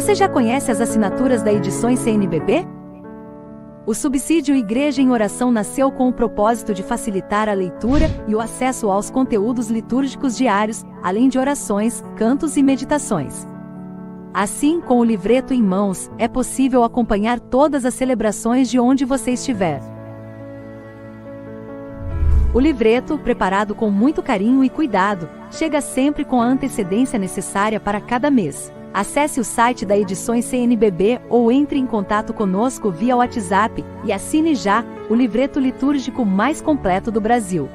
Você já conhece as assinaturas da Edições CNBB? O subsídio Igreja em Oração nasceu com o propósito de facilitar a leitura e o acesso aos conteúdos litúrgicos diários, além de orações, cantos e meditações. Assim, com o livreto em mãos, é possível acompanhar todas as celebrações de onde você estiver. O livreto, preparado com muito carinho e cuidado, chega sempre com a antecedência necessária para cada mês. Acesse o site da Edições CNBB ou entre em contato conosco via WhatsApp e assine já o livreto litúrgico mais completo do Brasil.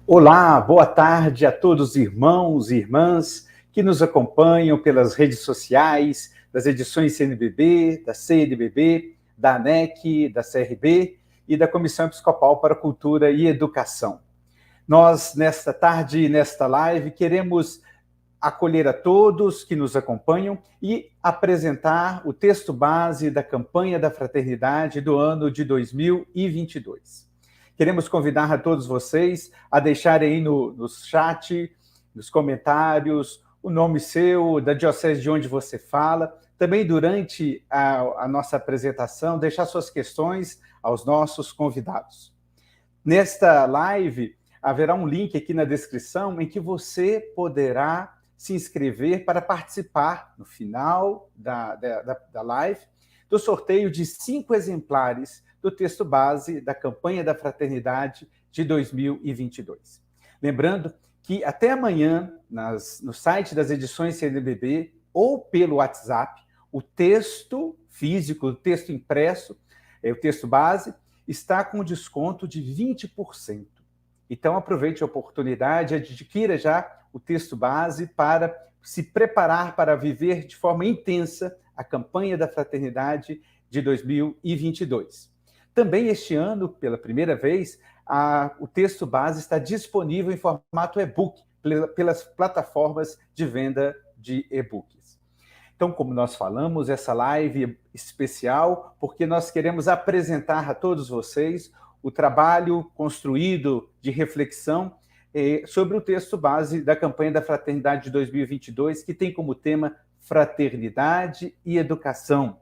Olá, boa tarde a todos os irmãos e irmãs que nos acompanham pelas redes sociais, das edições CNBB, da CNBB, da ANEC, da CRB e da Comissão Episcopal para Cultura e Educação. Nós, nesta tarde e nesta live, queremos acolher a todos que nos acompanham e apresentar o texto base da campanha da fraternidade do ano de 2022. Queremos convidar a todos vocês a deixarem aí no chat, nos comentários, o nome seu, da diocese de onde você fala. Também durante a nossa apresentação, deixar suas questões aos nossos convidados. Nesta live, haverá um link aqui na descrição em que você poderá se inscrever para participar, no final da live, do sorteio de 5 exemplares do texto base da campanha da fraternidade de 2022. Lembrando que até amanhã, no site das edições CNBB ou pelo WhatsApp, o texto físico, o texto impresso, o texto base, está com desconto de 20%. Então aproveite a oportunidade, adquira já o texto base para se preparar para viver de forma intensa a campanha da fraternidade de 2022. Também este ano, pela primeira vez, o texto base está disponível em formato e-book pelas plataformas de venda de e-books. Então, como nós falamos, essa live é especial porque nós queremos apresentar a todos vocês o trabalho construído de reflexão sobre o texto base da campanha da Fraternidade de 2022, que tem como tema Fraternidade e Educação.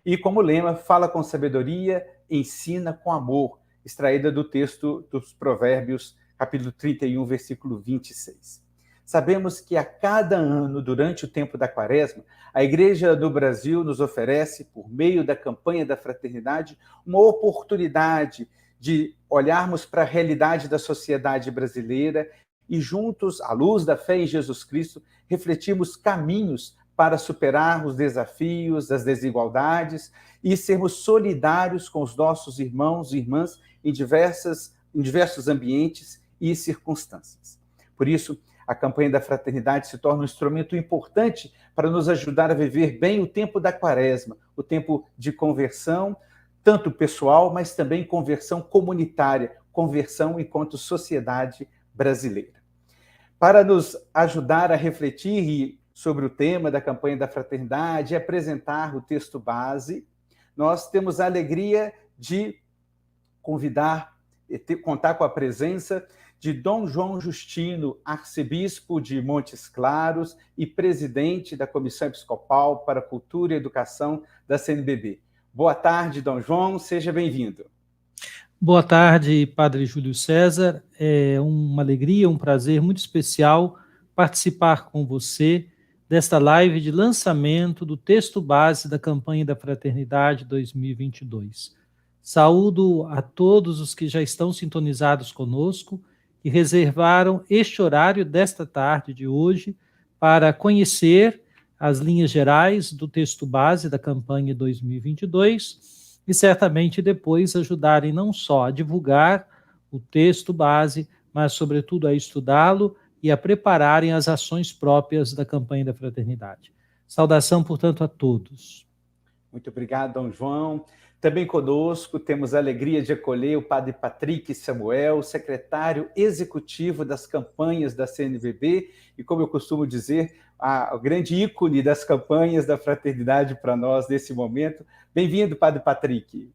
E como lema, fala com sabedoria, ensina com amor, extraída do texto dos Provérbios, capítulo 31, versículo 26. Sabemos que a cada ano, durante o tempo da Quaresma, a Igreja do Brasil nos oferece, por meio da campanha da fraternidade, uma oportunidade de olharmos para a realidade da sociedade brasileira e juntos, à luz da fé em Jesus Cristo, refletirmos caminhos para superar os desafios, as desigualdades e sermos solidários com os nossos irmãos e irmãs em diversos ambientes e circunstâncias. Por isso, a campanha da fraternidade se torna um instrumento importante para nos ajudar a viver bem o tempo da Quaresma, o tempo de conversão, tanto pessoal, mas também conversão comunitária, conversão enquanto sociedade brasileira. Para nos ajudar a refletir sobre o tema da campanha da fraternidade e apresentar o texto base, nós temos a alegria de contar com a presença de Dom João Justino, arcebispo de Montes Claros e presidente da Comissão Episcopal para Cultura e Educação da CNBB. Boa tarde, Dom João, seja bem-vindo. Boa tarde, Padre Júlio César. É uma alegria, um prazer muito especial participar com você desta live de lançamento do texto base da campanha da Fraternidade 2022. Saúdo a todos os que já estão sintonizados conosco e reservaram este horário desta tarde de hoje para conhecer as linhas gerais do texto base da campanha 2022 e certamente depois ajudarem não só a divulgar o texto base, mas sobretudo a estudá-lo e a prepararem as ações próprias da campanha da fraternidade. Saudação, portanto, a todos. Muito obrigado, Dom João. Também conosco temos a alegria de acolher o Padre Patrick Samuel, secretário executivo das campanhas da CNBB e, como eu costumo dizer, o grande ícone das campanhas da fraternidade para nós nesse momento. Bem-vindo, Padre Patrick.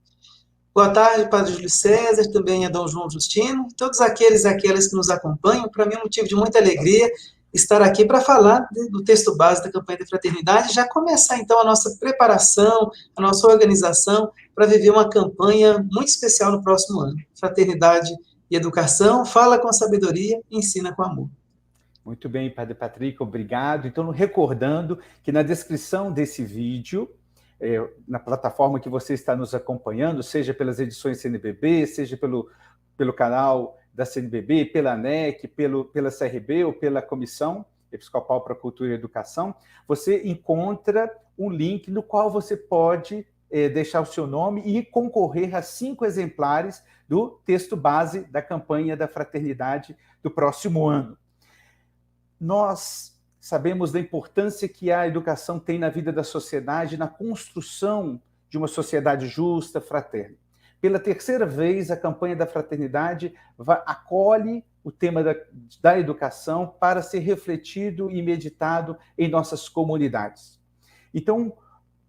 Boa tarde, Padre Júlio César, também a Dom João Justino, todos aqueles e aquelas que nos acompanham. Para mim é um motivo de muita alegria estar aqui para falar do texto base da campanha da fraternidade e já começar então a nossa preparação, a nossa organização para viver uma campanha muito especial no próximo ano. Fraternidade e educação, fala com sabedoria, ensina com amor. Muito bem, Padre Patrick, obrigado. Então, recordando que na descrição desse vídeo, na plataforma que você está nos acompanhando, seja pelas edições CNBB, seja pelo canal da CNBB, pela ANEC, pela CRB ou pela Comissão Episcopal para a Cultura e Educação, você encontra um link no qual você pode deixar o seu nome e concorrer a 5 exemplares do texto base da campanha da fraternidade do próximo ano. Nós sabemos da importância que a educação tem na vida da sociedade, na construção de uma sociedade justa, fraterna. Pela terceira vez, a campanha da fraternidade acolhe o tema da educação para ser refletido e meditado em nossas comunidades. Então,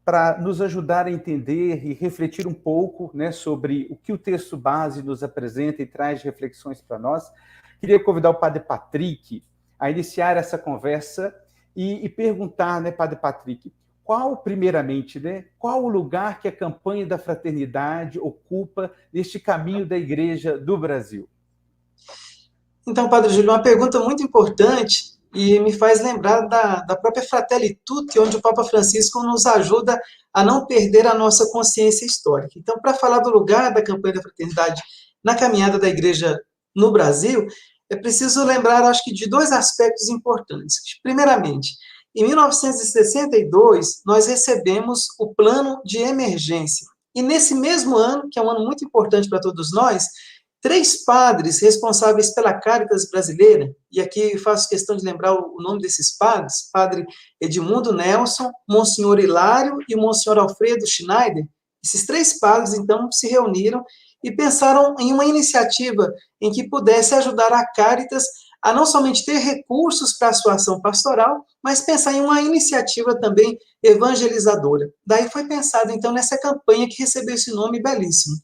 para nos ajudar a entender e refletir um pouco, né, sobre o que o texto base nos apresenta e traz reflexões para nós, queria convidar o Padre Patrick a iniciar essa conversa e perguntar, né, Padre Patrick, primeiramente, né, qual o lugar que a campanha da fraternidade ocupa neste caminho da Igreja do Brasil? Então, Padre Júlio, uma pergunta muito importante e me faz lembrar da própria Fratelli Tutti, onde o Papa Francisco nos ajuda a não perder a nossa consciência histórica. Então, para falar do lugar da campanha da fraternidade na caminhada da Igreja no Brasil, é preciso lembrar, acho que, de 2 aspectos importantes. Primeiramente, em 1962, nós recebemos o plano de emergência. E nesse mesmo ano, que é um ano muito importante para todos nós, 3 padres responsáveis pela Caritas brasileira, e aqui faço questão de lembrar o nome desses padres, Padre Edmundo Nelson, Monsenhor Hilário e Monsenhor Alfredo Schneider, esses 3 padres, então, se reuniram e pensaram em uma iniciativa em que pudesse ajudar a Caritas a não somente ter recursos para a sua ação pastoral, mas pensar em uma iniciativa também evangelizadora. Daí foi pensado, então, nessa campanha que recebeu esse nome belíssimo,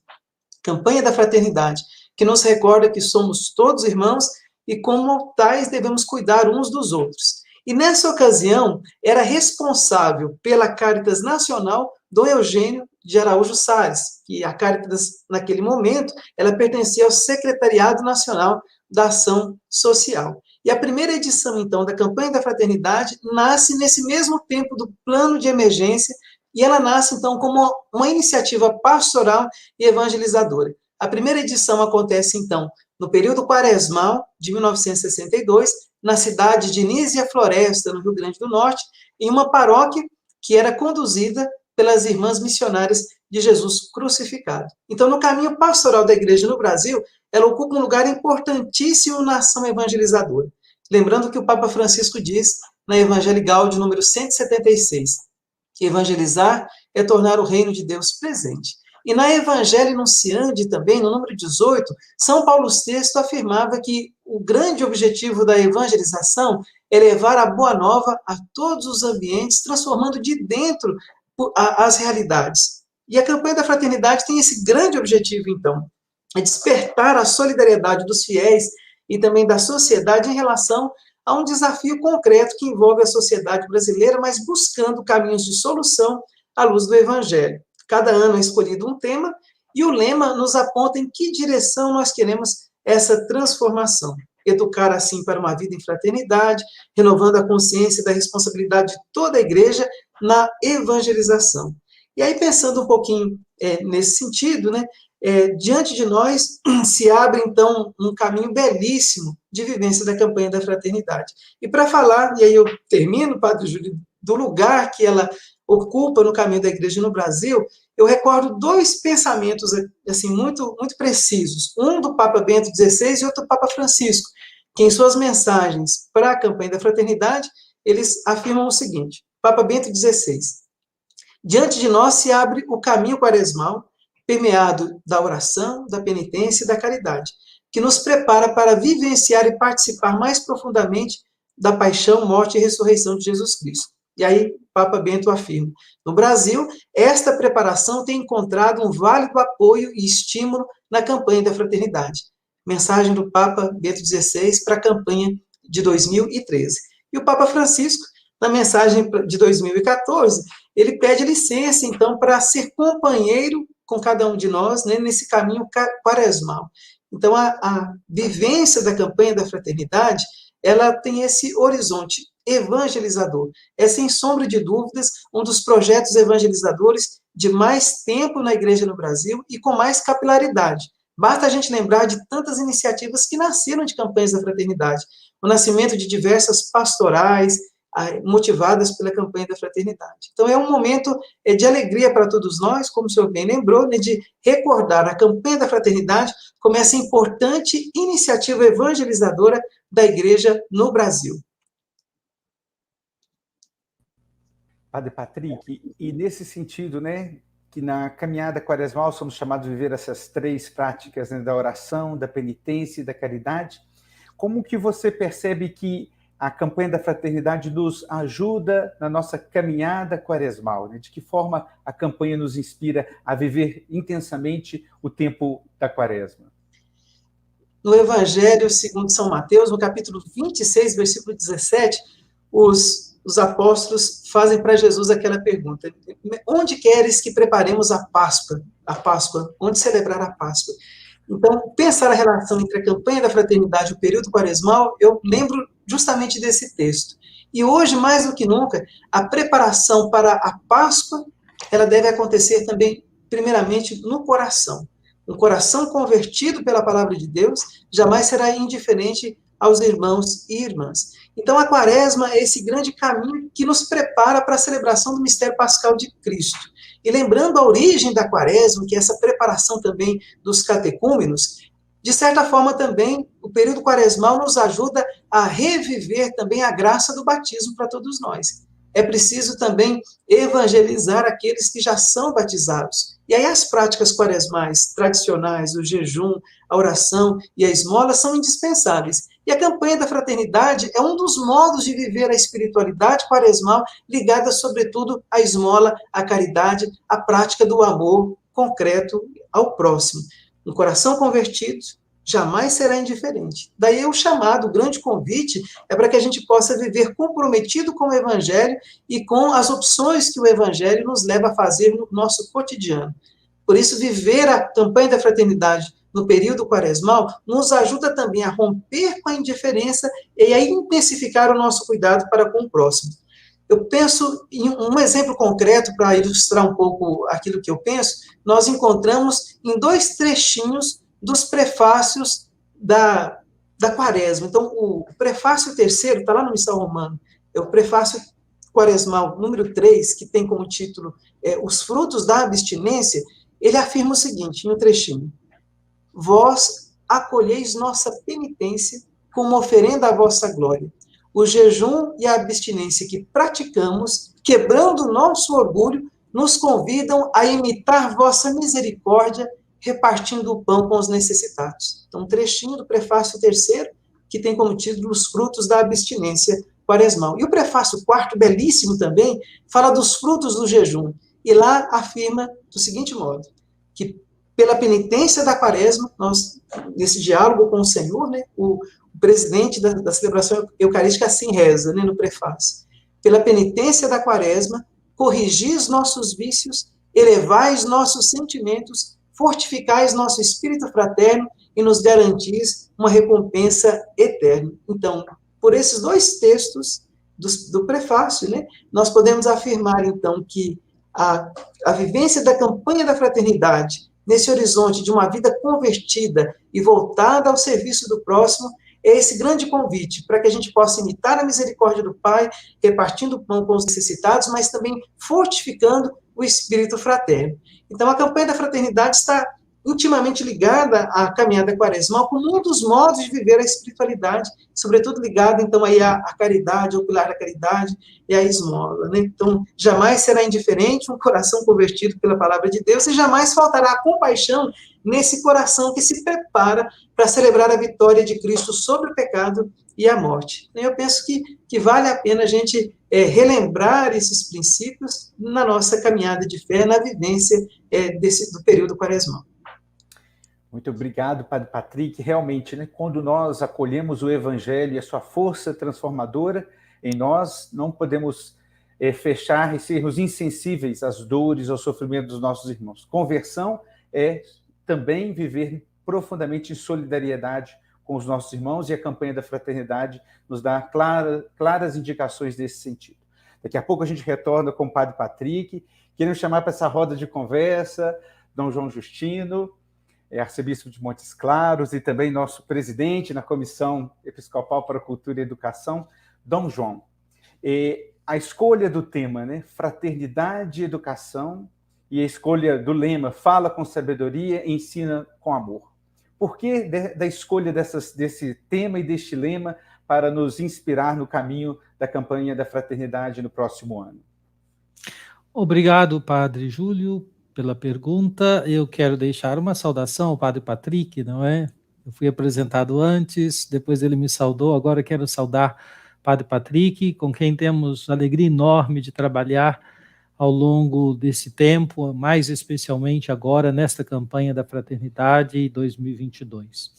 Campanha da Fraternidade, que nos recorda que somos todos irmãos e, como tais, devemos cuidar uns dos outros. E, nessa ocasião, era responsável pela Caritas Nacional Dom Eugênio de Araújo Salles, que a Caritas, naquele momento, ela pertencia ao Secretariado Nacional da Ação Social. E a primeira edição, então, da Campanha da Fraternidade nasce nesse mesmo tempo do plano de emergência e ela nasce, então, como uma iniciativa pastoral e evangelizadora. A primeira edição acontece, então, no período quaresmal de 1962, na cidade de Nísia Floresta, no Rio Grande do Norte, em uma paróquia que era conduzida pelas irmãs missionárias de Jesus crucificado. Então, no caminho pastoral da Igreja no Brasil, ela ocupa um lugar importantíssimo na ação evangelizadora. Lembrando que o Papa Francisco diz na Evangelii Gaudium número 176, que evangelizar é tornar o reino de Deus presente. E na Evangelii Nunciandi também, no número 18, São Paulo VI afirmava que o grande objetivo da evangelização é levar a boa nova a todos os ambientes, transformando de dentro as realidades. E a campanha da fraternidade tem esse grande objetivo, então, é despertar a solidariedade dos fiéis e também da sociedade em relação a um desafio concreto que envolve a sociedade brasileira, mas buscando caminhos de solução à luz do Evangelho. Cada ano é escolhido um tema e o lema nos aponta em que direção nós queremos essa transformação. Educar, assim, para uma vida em fraternidade, renovando a consciência da responsabilidade de toda a Igreja na evangelização. E aí, pensando um pouquinho nesse sentido, né, diante de nós se abre, então, um caminho belíssimo de vivência da campanha da fraternidade. E para falar, e aí eu termino, Padre Júlio, do lugar que ela ocupa no caminho da Igreja no Brasil, eu recordo 2 pensamentos assim, muito, muito precisos, um do Papa Bento XVI e outro do Papa Francisco, que em suas mensagens para a campanha da fraternidade, eles afirmam o seguinte: Papa Bento XVI, diante de nós se abre o caminho quaresmal, permeado da oração, da penitência e da caridade, que nos prepara para vivenciar e participar mais profundamente da paixão, morte e ressurreição de Jesus Cristo. E aí, Papa Bento afirma: no Brasil, esta preparação tem encontrado um válido apoio e estímulo na campanha da fraternidade. Mensagem do Papa Bento XVI para a campanha de 2013. E o Papa Francisco, na mensagem de 2014, ele pede licença, então, para ser companheiro com cada um de nós, né, nesse caminho quaresmal. Então, a vivência da campanha da fraternidade, ela tem esse horizonte evangelizador. É, sem sombra de dúvidas, um dos projetos evangelizadores de mais tempo na igreja no Brasil e com mais capilaridade. Basta a gente lembrar de tantas iniciativas que nasceram de campanhas da fraternidade. O nascimento de diversas pastorais, motivadas pela campanha da fraternidade. Então, é um momento de alegria para todos nós, como o senhor bem lembrou, né, de recordar a campanha da fraternidade como essa importante iniciativa evangelizadora da igreja no Brasil. Padre Patrick, e nesse sentido, né, que na caminhada quaresmal somos chamados a viver essas três práticas, né, da oração, da penitência e da caridade, como que você percebe que a campanha da fraternidade nos ajuda na nossa caminhada quaresmal, né? De que forma a campanha nos inspira a viver intensamente o tempo da quaresma? No Evangelho segundo São Mateus, no capítulo 26, versículo 17, os apóstolos fazem para Jesus aquela pergunta: onde queres que preparemos a Páscoa? A Páscoa, onde celebrar a Páscoa? Então, pensar a relação entre a campanha da fraternidade e o período quaresmal, eu lembro justamente desse texto. E hoje, mais do que nunca, a preparação para a Páscoa, ela deve acontecer também, primeiramente, no coração. Um coração convertido pela palavra de Deus jamais será indiferente aos irmãos e irmãs. Então, a quaresma é esse grande caminho que nos prepara para a celebração do mistério pascal de Cristo. E lembrando a origem da quaresma, que é essa preparação também dos catecúmenos, de certa forma também o período quaresmal nos ajuda a reviver também a graça do batismo para todos nós. É preciso também evangelizar aqueles que já são batizados. E aí as práticas quaresmais tradicionais, o jejum, a oração e a esmola são indispensáveis. E a campanha da fraternidade é um dos modos de viver a espiritualidade quaresmal ligada, sobretudo, à esmola, à caridade, à prática do amor concreto ao próximo. Um coração convertido jamais será indiferente. Daí o chamado, o grande convite, é para que a gente possa viver comprometido com o Evangelho e com as opções que o Evangelho nos leva a fazer no nosso cotidiano. Por isso, viver a campanha da fraternidade no período quaresmal nos ajuda também a romper com a indiferença e a intensificar o nosso cuidado para com o próximo. Eu penso em um exemplo concreto para ilustrar um pouco aquilo que eu penso. Nós encontramos em 2 trechinhos dos prefácios da quaresma. Então, o prefácio terceiro está lá no Missal Romano, é o prefácio quaresmal número 3, que tem como título Os frutos da abstinência. Ele afirma o seguinte, em um trechinho: vós acolheis nossa penitência como oferenda à vossa glória. O jejum e a abstinência que praticamos, quebrando nosso orgulho, nos convidam a imitar vossa misericórdia, repartindo o pão com os necessitados. Então, um trechinho do prefácio terceiro, que tem como título Os frutos da abstinência quaresmal. E o prefácio quarto, belíssimo também, fala dos frutos do jejum. E lá afirma do seguinte modo, que pela penitência da quaresma, nós, nesse diálogo com o Senhor, né, o presidente da celebração eucarística assim reza, né, no prefácio: pela penitência da quaresma, corrigis nossos vícios, elevais nossos sentimentos, fortificais nosso espírito fraterno e nos garantis uma recompensa eterna. Então, por esses 2 textos do prefácio, né, nós podemos afirmar, então, que a vivência da campanha da fraternidade, nesse horizonte de uma vida convertida e voltada ao serviço do próximo, é esse grande convite para que a gente possa imitar a misericórdia do Pai, repartindo o pão com os necessitados, mas também fortificando o espírito fraterno. Então, a campanha da fraternidade está intimamente ligada à caminhada quaresmal como um dos modos de viver a espiritualidade, sobretudo ligada, então, aí à caridade, ao pilar da caridade e à esmola, né? Então, jamais será indiferente um coração convertido pela palavra de Deus e jamais faltará a compaixão nesse coração que se prepara para celebrar a vitória de Cristo sobre o pecado e a morte. Eu penso que vale a pena a gente relembrar esses princípios na nossa caminhada de fé, na vivência do período quaresmal. Muito obrigado, Padre Patrick. Realmente, né, quando nós acolhemos o Evangelho e a sua força transformadora em nós, não podemos fechar e sermos insensíveis às dores, ao sofrimento dos nossos irmãos. Conversão é também viver profundamente em solidariedade com os nossos irmãos, e a campanha da fraternidade nos dá claras indicações nesse sentido. Daqui a pouco a gente retorna com o Padre Patrick, queremos chamar para essa roda de conversa Dom João Justino, arcebispo de Montes Claros, e também nosso presidente na Comissão Episcopal para a Cultura e Educação, Dom João. A escolha do tema, né, fraternidade e educação, e a escolha do lema, fala com sabedoria e ensina com amor. Por que da escolha desse tema e deste lema para nos inspirar no caminho da campanha da fraternidade no próximo ano? Obrigado, Padre Júlio, pela pergunta. Eu quero deixar uma saudação ao Padre Patrick, não é? Eu fui apresentado antes, depois ele me saudou, agora quero saudar Padre Patrick, com quem temos alegria enorme de trabalhar ao longo desse tempo, mais especialmente agora nesta campanha da Fraternidade 2022.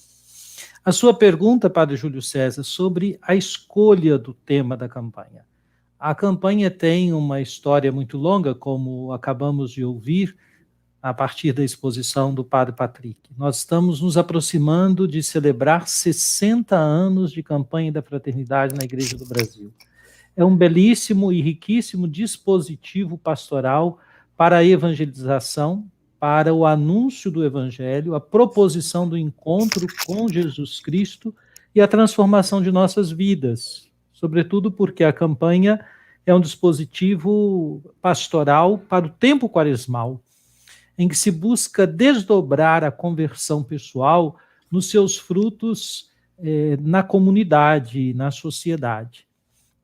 A sua pergunta, Padre Júlio César, sobre a escolha do tema da campanha. A campanha tem uma história muito longa, como acabamos de ouvir, a partir da exposição do Padre Patrick. Nós estamos nos aproximando de celebrar 60 anos de campanha da Fraternidade na Igreja do Brasil. É um belíssimo e riquíssimo dispositivo pastoral para a evangelização, para o anúncio do Evangelho, a proposição do encontro com Jesus Cristo e a transformação de nossas vidas, sobretudo porque a campanha é um dispositivo pastoral para o tempo quaresmal, em que se busca desdobrar a conversão pessoal nos seus frutos na comunidade, na sociedade.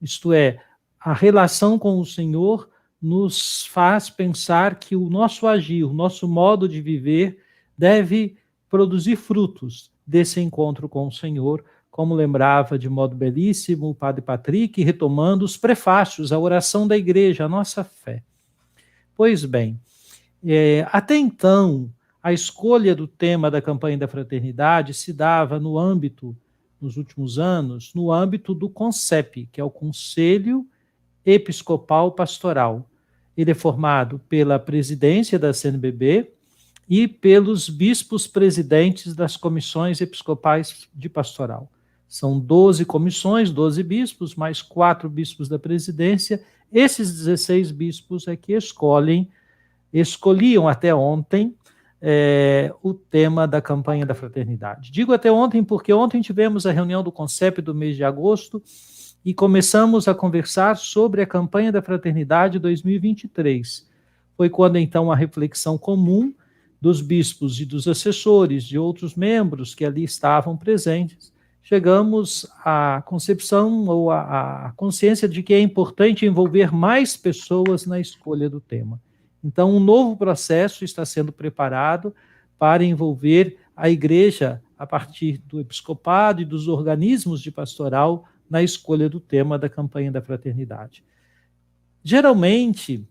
Isto é, a relação com o Senhor nos faz pensar que o nosso agir, o nosso modo de viver deve produzir frutos desse encontro com o Senhor, como lembrava de modo belíssimo o Padre Patrick, retomando os prefácios, a oração da Igreja, a nossa fé. Pois bem, até então, a escolha do tema da campanha da fraternidade se dava no âmbito, nos últimos anos, no âmbito do CONCEP, que é o Conselho Episcopal Pastoral. Ele é formado pela presidência da CNBB e pelos bispos presidentes das comissões episcopais de pastoral. São 12 comissões, 12 bispos, mais 4 bispos da presidência. Esses 16 bispos é que escolhiam até ontem o tema da campanha da fraternidade. Digo até ontem porque ontem tivemos a reunião do CONCEP do mês de agosto e começamos a conversar sobre a campanha da fraternidade 2023. Foi quando, então, a reflexão comum dos bispos e dos assessores, de outros membros que ali estavam presentes, chegamos à concepção ou à consciência de que é importante envolver mais pessoas na escolha do tema. Então, um novo processo está sendo preparado para envolver a Igreja, a partir do episcopado e dos organismos de pastoral, na escolha do tema da campanha da fraternidade. Geralmente,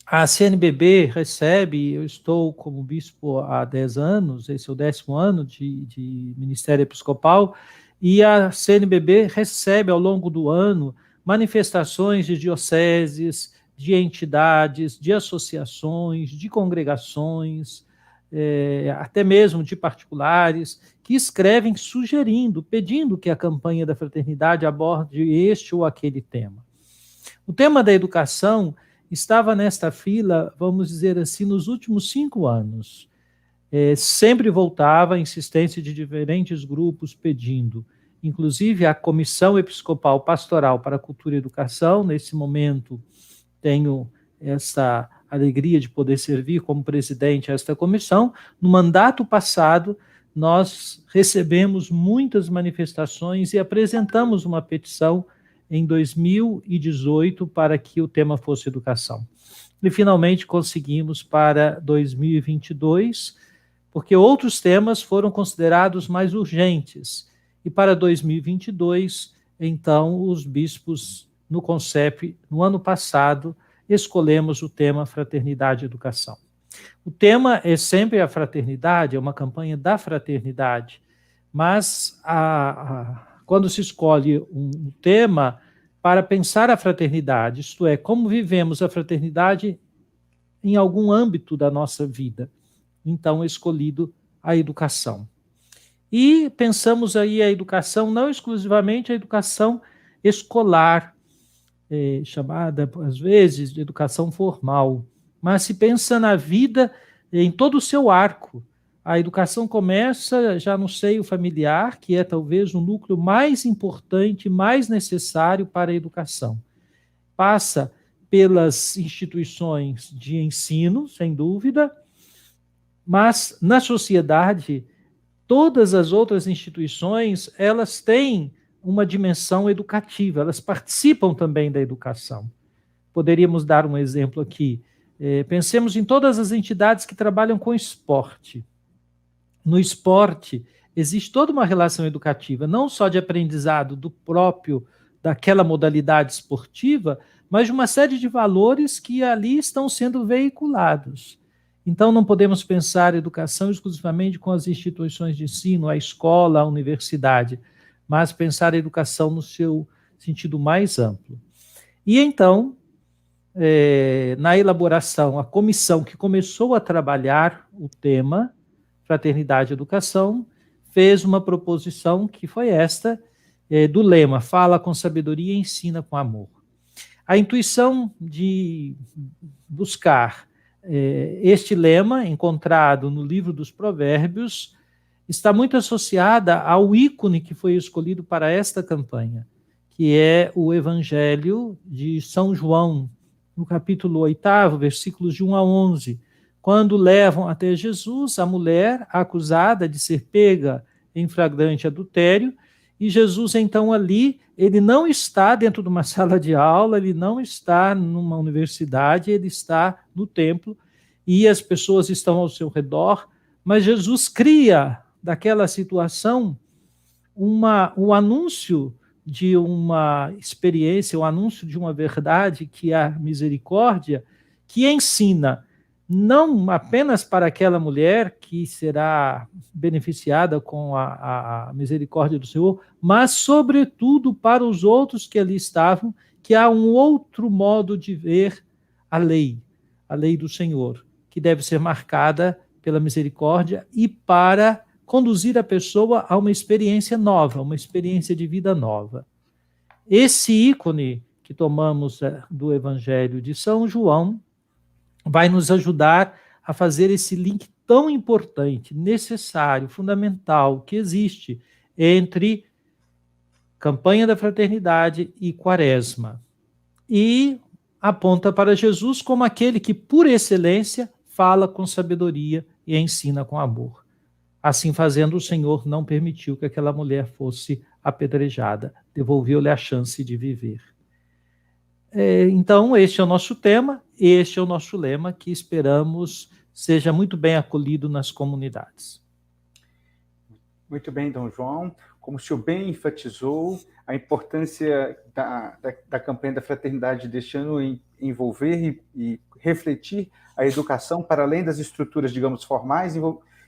a CNBB recebe, eu estou como bispo há 10 anos, esse é o 10º ano de ministério episcopal, e a CNBB recebe ao longo do ano manifestações de dioceses, de entidades, de associações, de congregações, até mesmo de particulares, que escrevem sugerindo, pedindo que a campanha da fraternidade aborde este ou aquele tema. O tema da educação estava nesta fila, vamos dizer assim, nos últimos 5 anos. Sempre voltava a insistência de diferentes grupos pedindo, inclusive a Comissão Episcopal Pastoral para a Cultura e Educação, nesse momento tenho essa alegria de poder servir como presidente desta comissão. No mandato passado, nós recebemos muitas manifestações e apresentamos uma petição em 2018 para que o tema fosse educação. E finalmente conseguimos para 2022, porque outros temas foram considerados mais urgentes. e para 2022, então, os bispos, no CONCEP, no ano passado, escolhemos o tema Fraternidade e Educação. O tema é sempre a fraternidade, é uma campanha da fraternidade, mas quando se escolhe um tema para pensar a fraternidade, isto é, como vivemos a fraternidade em algum âmbito da nossa vida, então é escolhido a educação. E pensamos aí a educação, não exclusivamente a educação escolar, chamada, às vezes, de educação formal, mas se pensa na vida em todo o seu arco. A educação começa já no seio familiar, que é talvez o núcleo mais importante, mais necessário para a educação. Passa pelas instituições de ensino, sem dúvida, mas na sociedade, todas as outras instituições, elas têm uma dimensão educativa, elas participam também da educação. Poderíamos dar um exemplo aqui. Pensemos em todas as entidades que trabalham com esporte. No esporte, existe toda uma relação educativa, não só de aprendizado daquela modalidade esportiva, mas de uma série de valores que ali estão sendo veiculados. Então, não podemos pensar educação exclusivamente com as instituições de ensino, a escola, a universidade, mas pensar a educação no seu sentido mais amplo. E então, na elaboração, a comissão que começou a trabalhar o tema, Fraternidade e Educação, fez uma proposição que foi esta, do lema, fala com sabedoria e ensina com amor. A intuição de buscar este lema, encontrado no livro dos Provérbios, está muito associada ao ícone que foi escolhido para esta campanha, que é o Evangelho de São João, no capítulo 8, versículos de 1 a 11, quando levam até Jesus a mulher acusada de ser pega em flagrante adultério, e Jesus, então, ali, ele não está dentro de uma sala de aula, ele não está numa universidade, ele está no templo, e as pessoas estão ao seu redor, mas Jesus cria daquela situação um anúncio de uma experiência, o anúncio de uma verdade, que é a misericórdia, que ensina não apenas para aquela mulher que será beneficiada com a misericórdia do Senhor, mas, sobretudo, para os outros que ali estavam, que há um outro modo de ver a lei do Senhor, que deve ser marcada pela misericórdia e para conduzir a pessoa a uma experiência nova, uma experiência de vida nova. Esse ícone que tomamos do Evangelho de São João vai nos ajudar a fazer esse link tão importante, necessário, fundamental, que existe entre campanha da fraternidade e quaresma. E aponta para Jesus como aquele que, por excelência, fala com sabedoria e ensina com amor. Assim fazendo, o Senhor não permitiu que aquela mulher fosse apedrejada, devolveu-lhe a chance de viver. Então, este é o nosso tema, este é o nosso lema, que esperamos seja muito bem acolhido nas comunidades. Muito bem, Dom João. Como o senhor bem enfatizou, a importância da campanha da fraternidade deste ano em envolver e refletir a educação para além das estruturas, digamos, formais,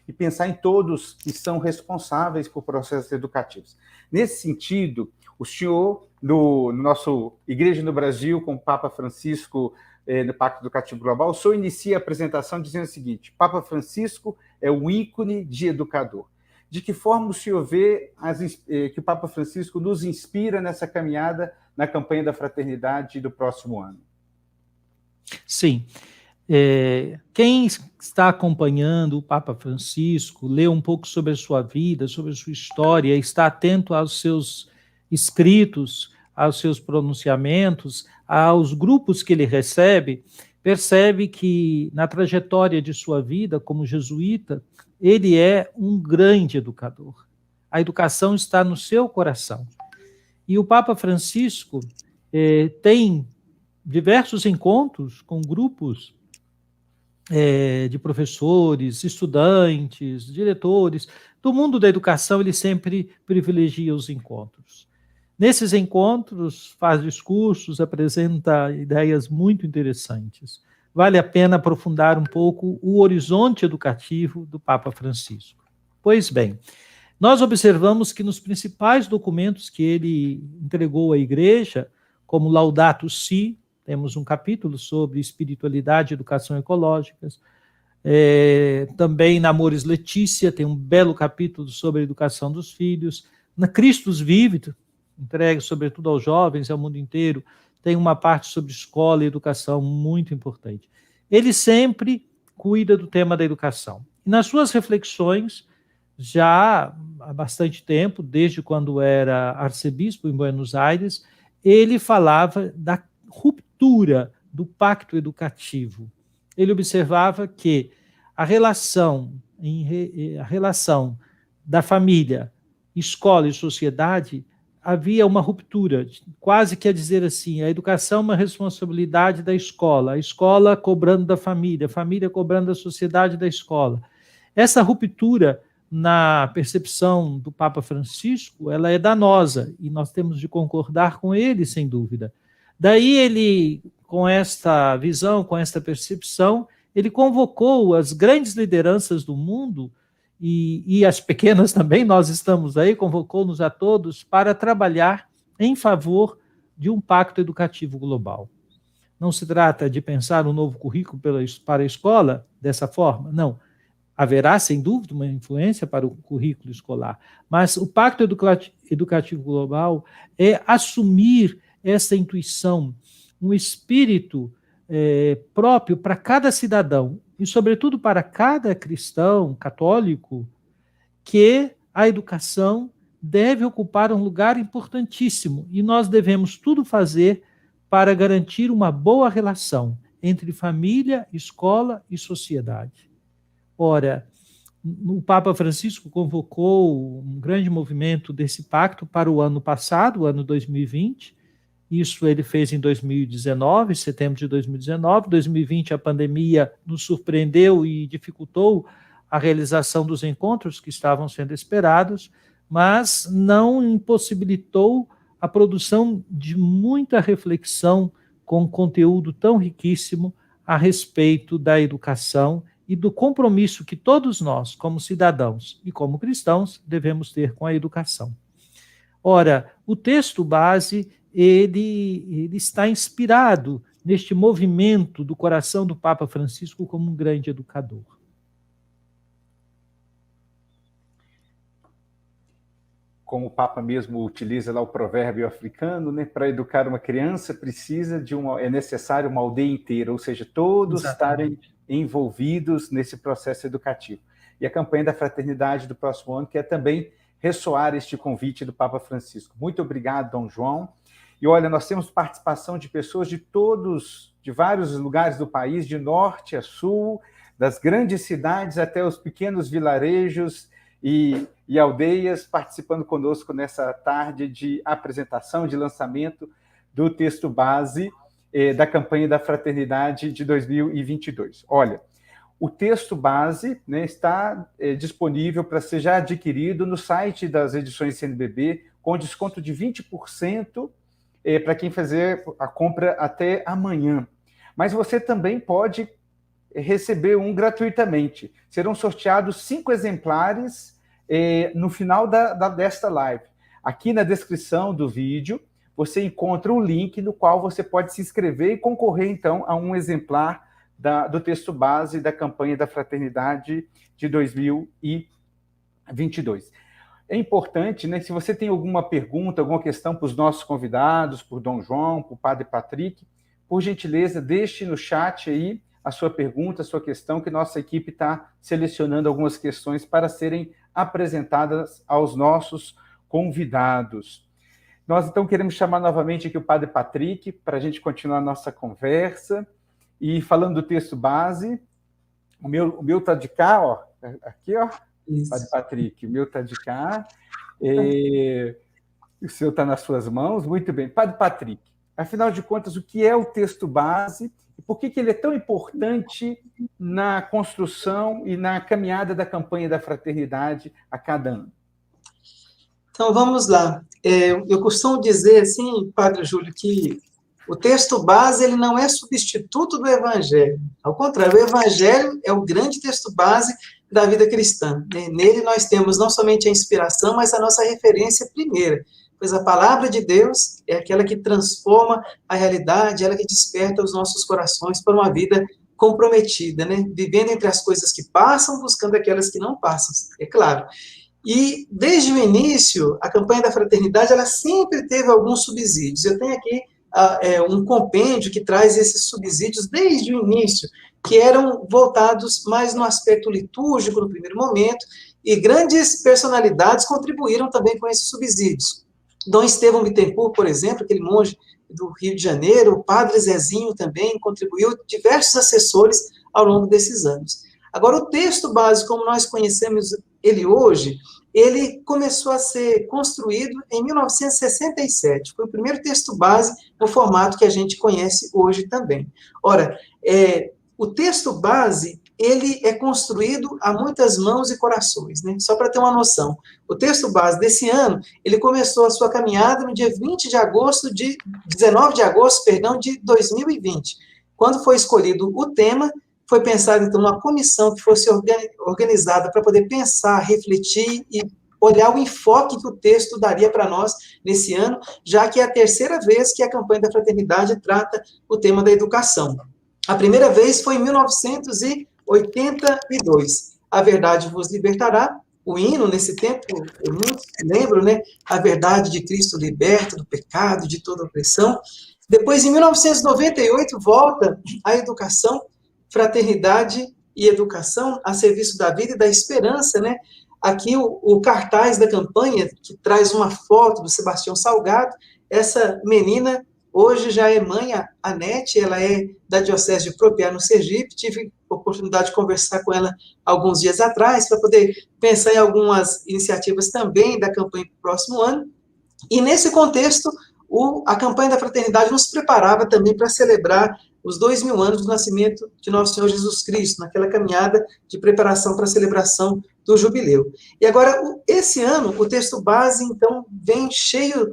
e pensar em todos que são responsáveis por processos educativos. Nesse sentido, o senhor, no nosso Igreja no Brasil, com o Papa Francisco, no Pacto Educativo Global, o senhor inicia a apresentação dizendo o seguinte: Papa Francisco é um ícone de educador. De que forma o senhor vê que o Papa Francisco nos inspira nessa caminhada na campanha da fraternidade do próximo ano? Sim. Quem está acompanhando o Papa Francisco, lê um pouco sobre a sua vida, sobre a sua história, está atento aos seus escritos, aos seus pronunciamentos, aos grupos que ele recebe, percebe que na trajetória de sua vida como jesuíta, ele é um grande educador. A educação está no seu coração. E o Papa Francisco tem diversos encontros com grupos de professores, estudantes, diretores, do mundo da educação, ele sempre privilegia os encontros. Nesses encontros, faz discursos, apresenta ideias muito interessantes. Vale a pena aprofundar um pouco o horizonte educativo do Papa Francisco. Pois bem, nós observamos que nos principais documentos que ele entregou à Igreja, como Laudato Si, temos um capítulo sobre espiritualidade e educação ecológicas, também na Amoris Laetitia tem um belo capítulo sobre a educação dos filhos, na Christus Vivit, entregue sobretudo aos jovens e ao mundo inteiro, tem uma parte sobre escola e educação muito importante. Ele sempre cuida do tema da educação. E nas suas reflexões, já há bastante tempo, desde quando era arcebispo em Buenos Aires, ele falava da ruptura do pacto educativo. Ele observava que a relação da família, escola e sociedade, havia uma ruptura, quase que a dizer assim, a educação é uma responsabilidade da escola, a escola cobrando da família, a família cobrando da sociedade da escola. Essa ruptura, na percepção do Papa Francisco, ela é danosa, e nós temos de concordar com ele, sem dúvida. Daí ele, com esta visão, com esta percepção, ele convocou as grandes lideranças do mundo, e as pequenas também, nós estamos aí, convocou-nos a todos para trabalhar em favor de um pacto educativo global. Não se trata de pensar um novo currículo para a escola dessa forma, não. Haverá, sem dúvida, uma influência para o currículo escolar, mas o pacto educativo global é assumir essa intuição, um espírito próprio para cada cidadão, e, sobretudo, para cada cristão católico, que a educação deve ocupar um lugar importantíssimo, e nós devemos tudo fazer para garantir uma boa relação entre família, escola e sociedade. Ora, o Papa Francisco convocou um grande movimento desse pacto para o ano passado, o ano 2020, isso ele fez em 2019, setembro de 2019. 2020, a pandemia nos surpreendeu e dificultou a realização dos encontros que estavam sendo esperados, mas não impossibilitou a produção de muita reflexão com conteúdo tão riquíssimo a respeito da educação e do compromisso que todos nós, como cidadãos e como cristãos, devemos ter com a educação. Ora, o texto base, ele está inspirado neste movimento do coração do Papa Francisco como um grande educador. Como o Papa mesmo utiliza lá o provérbio africano, né, para educar uma criança é necessário uma aldeia inteira, ou seja, todos estarem envolvidos nesse processo educativo. E a campanha da fraternidade do próximo ano quer também ressoar este convite do Papa Francisco. Muito obrigado, Dom João. E olha, nós temos participação de pessoas de vários lugares do país, de norte a sul, das grandes cidades até os pequenos vilarejos e aldeias, participando conosco nessa tarde de apresentação, de lançamento do texto base da campanha da Fraternidade de 2022. Olha, o texto base, né, está disponível para ser já adquirido no site das edições CNBB, com desconto de 20%, para quem fazer a compra até amanhã. Mas você também pode receber um gratuitamente. Serão sorteados 5 exemplares no final desta live. Aqui na descrição do vídeo, você encontra um link no qual você pode se inscrever e concorrer, então, a um exemplar do texto base da campanha da Fraternidade de 2022. É importante, né, se você tem alguma pergunta, alguma questão para os nossos convidados, por Dom João, por Padre Patrick, por gentileza, deixe no chat aí a sua pergunta, a sua questão, que nossa equipe está selecionando algumas questões para serem apresentadas aos nossos convidados. Nós, então, queremos chamar novamente aqui o Padre Patrick para a gente continuar a nossa conversa. E falando do texto base, o meu está de cá, ó, aqui, ó, isso. Padre Patrick, o meu está de cá, o seu está nas suas mãos, muito bem. Padre Patrick, afinal de contas, o que é o texto base? por que ele é tão importante na construção e na caminhada da campanha da fraternidade a cada ano? Então, vamos lá. Eu costumo dizer, assim, Padre Júlio, que o texto base ele não é substituto do Evangelho. Ao contrário, o Evangelho é o grande texto base da vida cristã. Nele nós temos não somente a inspiração, mas a nossa referência primeira, pois a palavra de Deus é aquela que transforma a realidade, ela que desperta os nossos corações para uma vida comprometida, né? Vivendo entre as coisas que passam, buscando aquelas que não passam, é claro. E, desde o início, a campanha da fraternidade, ela sempre teve alguns subsídios. Eu tenho aqui um compêndio que traz esses subsídios desde o início, que eram voltados mais no aspecto litúrgico, no primeiro momento, e grandes personalidades contribuíram também com esses subsídios. Dom Estevão Bittencourt, por exemplo, aquele monge do Rio de Janeiro, o Padre Zezinho também contribuiu, diversos assessores ao longo desses anos. Agora, o texto básico, como nós conhecemos ele hoje, ele começou a ser construído em 1967. Foi o primeiro texto base no formato que a gente conhece hoje também. Ora, o texto base, ele é construído a muitas mãos e corações, né? Só para ter uma noção. O texto base desse ano, ele começou a sua caminhada no dia 19 de agosto, de 2020, quando foi escolhido o tema. Foi pensado, então, uma comissão que fosse organizada para poder pensar, refletir e olhar o enfoque que o texto daria para nós nesse ano, já que é a terceira vez que a campanha da fraternidade trata o tema da educação. A primeira vez foi em 1982. A verdade vos libertará. O hino, nesse tempo, eu muito lembro, né? A verdade de Cristo liberta do pecado, de toda opressão. Depois, em 1998, volta a educação, fraternidade e educação a serviço da vida e da esperança, né? Aqui o cartaz da campanha, que traz uma foto do Sebastião Salgado. Essa menina hoje já é mãe, a Nete, ela é da Diocese de Propiá, no Sergipe. Tive a oportunidade de conversar com ela alguns dias atrás, para poder pensar em algumas iniciativas também da campanha para o próximo ano. E nesse contexto, a campanha da fraternidade nos preparava também para celebrar os 2000 anos do nascimento de Nosso Senhor Jesus Cristo, naquela caminhada de preparação para a celebração do jubileu. E agora, esse ano, o texto base, então, vem cheio,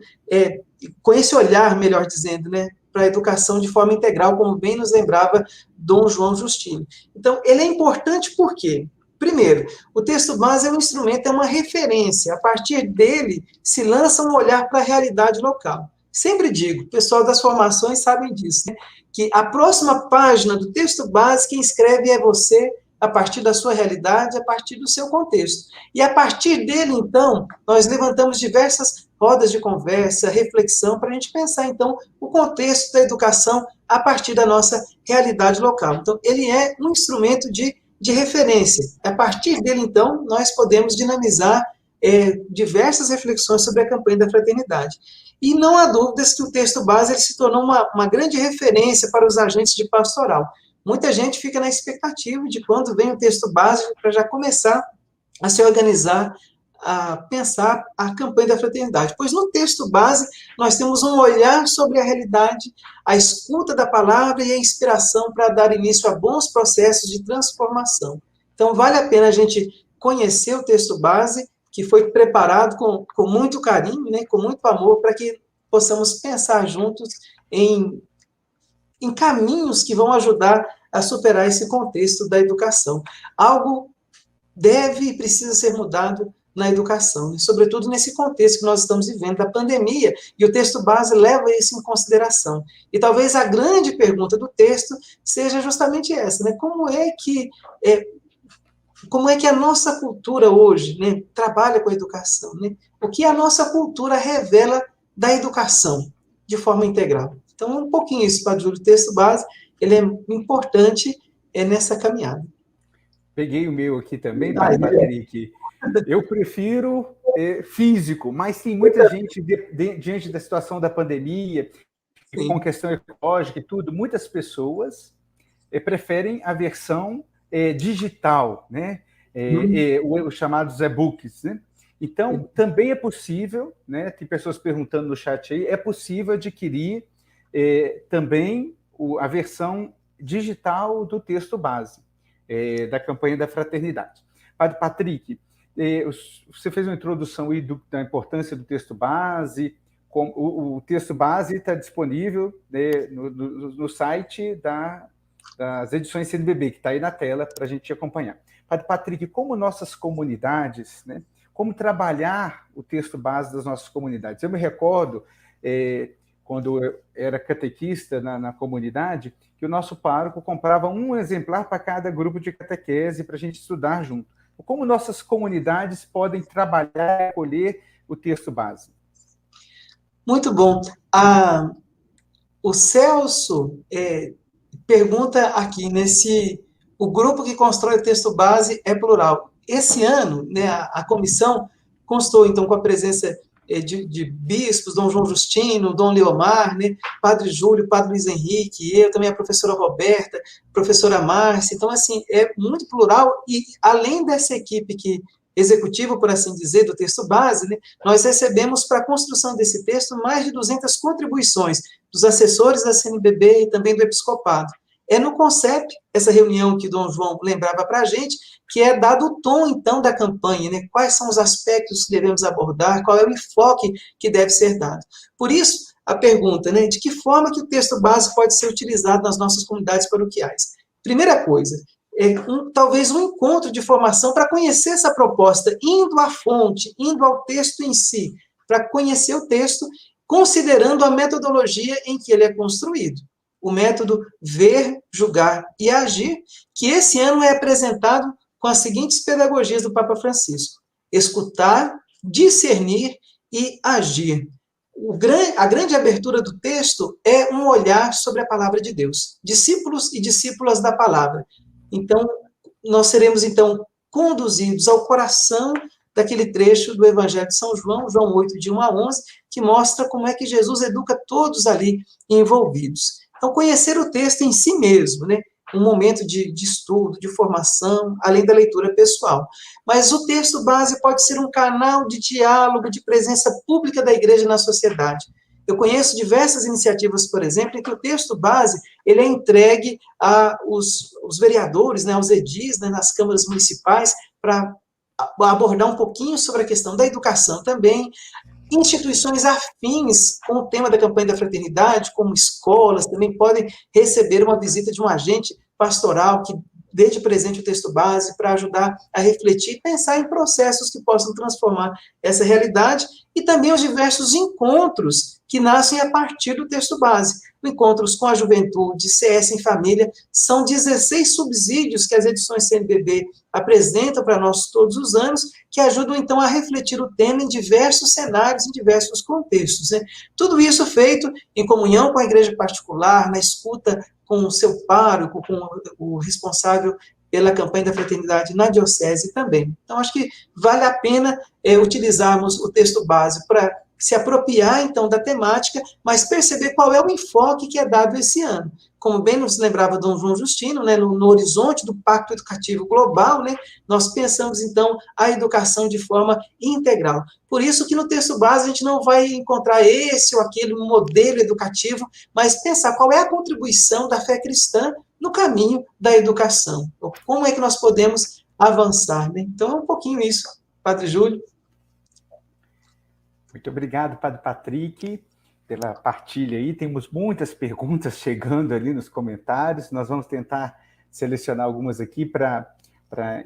com esse olhar, melhor dizendo, né, para a educação de forma integral, como bem nos lembrava Dom João Justino. Então, ele é importante por quê? Primeiro, o texto base é um instrumento, é uma referência. A partir dele, se lança um olhar para a realidade local. Sempre digo, o pessoal das formações sabem disso, né? Que a próxima página do texto base, quem escreve é você, a partir da sua realidade, a partir do seu contexto. E a partir dele, então, nós levantamos diversas rodas de conversa, reflexão, para a gente pensar, então, o contexto da educação a partir da nossa realidade local. Então, ele é um instrumento de referência. A partir dele, então, nós podemos dinamizar diversas reflexões sobre a campanha da fraternidade. E não há dúvidas que o texto base ele se tornou uma grande referência para os agentes de pastoral. Muita gente fica na expectativa de quando vem o texto básico para já começar a se organizar, a pensar a campanha da fraternidade. Pois no texto base nós temos um olhar sobre a realidade, a escuta da palavra e a inspiração para dar início a bons processos de transformação. Então vale a pena a gente conhecer o texto base, que foi preparado com muito carinho, né, com muito amor, para que possamos pensar juntos em caminhos que vão ajudar a superar esse contexto da educação. Algo deve e precisa ser mudado na educação, né? Sobretudo nesse contexto que nós estamos vivendo, da pandemia, e o texto base leva isso em consideração. E talvez a grande pergunta do texto seja justamente essa, né? Como é que a nossa cultura hoje, né, trabalha com a educação, né? O que a nossa cultura revela da educação de forma integral. Então, um pouquinho isso, Padre Júlio, o texto base, ele é importante nessa caminhada. Peguei o meu aqui também, Padre Patrick. Eu prefiro físico, mas tem muita gente, diante da situação da pandemia, com questão ecológica e tudo, muitas pessoas preferem a versão digital, né? Os chamados e-books, né? Então, também é possível, né? Tem pessoas perguntando no chat aí, é possível adquirir também a versão digital do texto base da campanha da fraternidade. Padre Patrick, você fez uma introdução aí da importância do texto base. O texto base está disponível, né, no site das edições CNBB, que está aí na tela para a gente acompanhar. Padre Patrick, como nossas comunidades, né, como trabalhar o texto base das nossas comunidades? Eu me recordo, quando eu era catequista na comunidade, que o nosso pároco comprava um exemplar para cada grupo de catequese para a gente estudar junto. Como nossas comunidades podem trabalhar e acolher o texto base? Muito bom. O Celso pergunta aqui, o grupo que constrói o texto base é plural. Esse ano, né, a comissão constou, então, com a presença de bispos, Dom João Justino, Dom Leomar, né, Padre Júlio, Padre Luiz Henrique, eu também, a professora Roberta, professora Márcia. Então, assim, é muito plural, e além dessa equipe executiva, por assim dizer, do texto base, né, nós recebemos para a construção desse texto mais de 200 contribuições dos assessores da CNBB e também do episcopado. É no CONCEP, essa reunião que Dom João lembrava para a gente, que é dado o tom, então, da campanha, né? Quais são os aspectos que devemos abordar, qual é o enfoque que deve ser dado. Por isso, a pergunta, né, de que forma que o texto base pode ser utilizado nas nossas comunidades paroquiais? Primeira coisa, talvez um encontro de formação para conhecer essa proposta, indo à fonte, indo ao texto em si, para conhecer o texto, considerando a metodologia em que ele é construído. O método ver, julgar e agir, que esse ano é apresentado com as seguintes pedagogias do Papa Francisco: escutar, discernir e agir. A grande abertura do texto é um olhar sobre a palavra de Deus, discípulos e discípulas da palavra. Então, nós seremos, então, conduzidos ao coração daquele trecho do Evangelho de São João, João 8, de 1 a 11, que mostra como é que Jesus educa todos ali envolvidos. Então, conhecer o texto em si mesmo, né? Um momento de estudo, de formação, além da leitura pessoal. Mas o texto base pode ser um canal de diálogo, de presença pública da igreja na sociedade. Eu conheço diversas iniciativas, por exemplo, em que o texto base ele é entregue aos vereadores, né, aos edis, né, nas câmaras municipais, para abordar um pouquinho sobre a questão da educação também. Instituições afins com o tema da campanha da fraternidade, como escolas, também podem receber uma visita de um agente pastoral que dê de presente o texto base para ajudar a refletir e pensar em processos que possam transformar essa realidade, e também os diversos encontros que nascem a partir do texto base. Encontros com a juventude, CS em família, são 16 subsídios que as edições CNBB apresentam para nós todos os anos, que ajudam, então, a refletir o tema em diversos cenários, em diversos contextos, né? Tudo isso feito em comunhão com a igreja particular, na escuta com o seu pároco, com o responsável pela campanha da fraternidade na diocese também. Então, acho que vale a pena utilizarmos o texto base para se apropriar, então, da temática, mas perceber qual é o enfoque que é dado esse ano. Como bem nos lembrava Dom João Justino, né, no horizonte do Pacto Educativo Global, né, nós pensamos, então, a educação de forma integral. Por isso que no texto base a gente não vai encontrar esse ou aquele modelo educativo, mas pensar qual é a contribuição da fé cristã no caminho da educação. Como é que nós podemos avançar, né? Então, é um pouquinho isso, Padre Júlio. Muito obrigado, Padre Patrick, pela partilha aí. Temos muitas perguntas chegando ali nos comentários. Nós vamos tentar selecionar algumas aqui para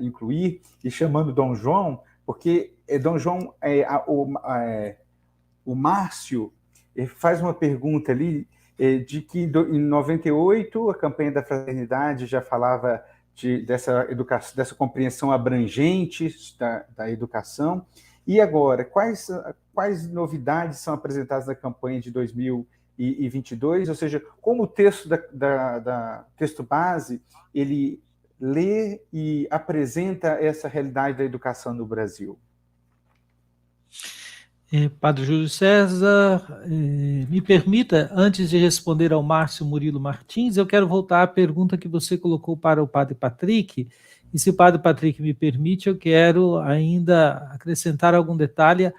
incluir, e chamando Dom João, porque Dom João, o Márcio faz uma pergunta ali de que em 98 a campanha da fraternidade já falava dessa compreensão abrangente da educação. E agora, quais novidades são apresentadas na campanha de 2022? Ou seja, como o texto da texto base, ele lê e apresenta essa realidade da educação no Brasil? Padre Júlio César, me permita, antes de responder ao Márcio Murilo Martins, eu quero voltar à pergunta que você colocou para o Padre Patrick. E se o Padre Patrick me permite, eu quero ainda acrescentar algum detalhe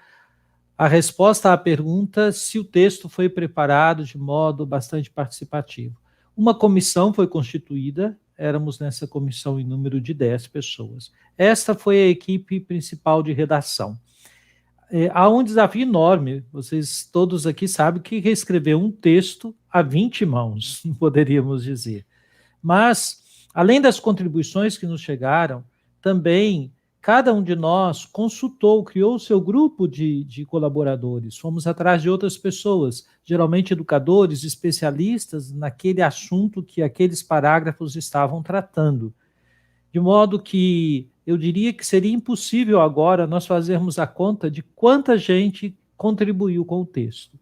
à resposta à pergunta se o texto foi preparado de modo bastante participativo. Uma comissão foi constituída, éramos nessa comissão em número de 10 pessoas. Esta foi a equipe principal de redação. Há um desafio enorme, vocês todos aqui sabem que reescrever um texto a 20 mãos, poderíamos dizer. Mas, além das contribuições que nos chegaram, também cada um de nós consultou, criou o seu grupo de colaboradores, fomos atrás de outras pessoas, geralmente educadores, especialistas naquele assunto que aqueles parágrafos estavam tratando. De modo que eu diria que seria impossível agora nós fazermos a conta de quanta gente contribuiu com o texto.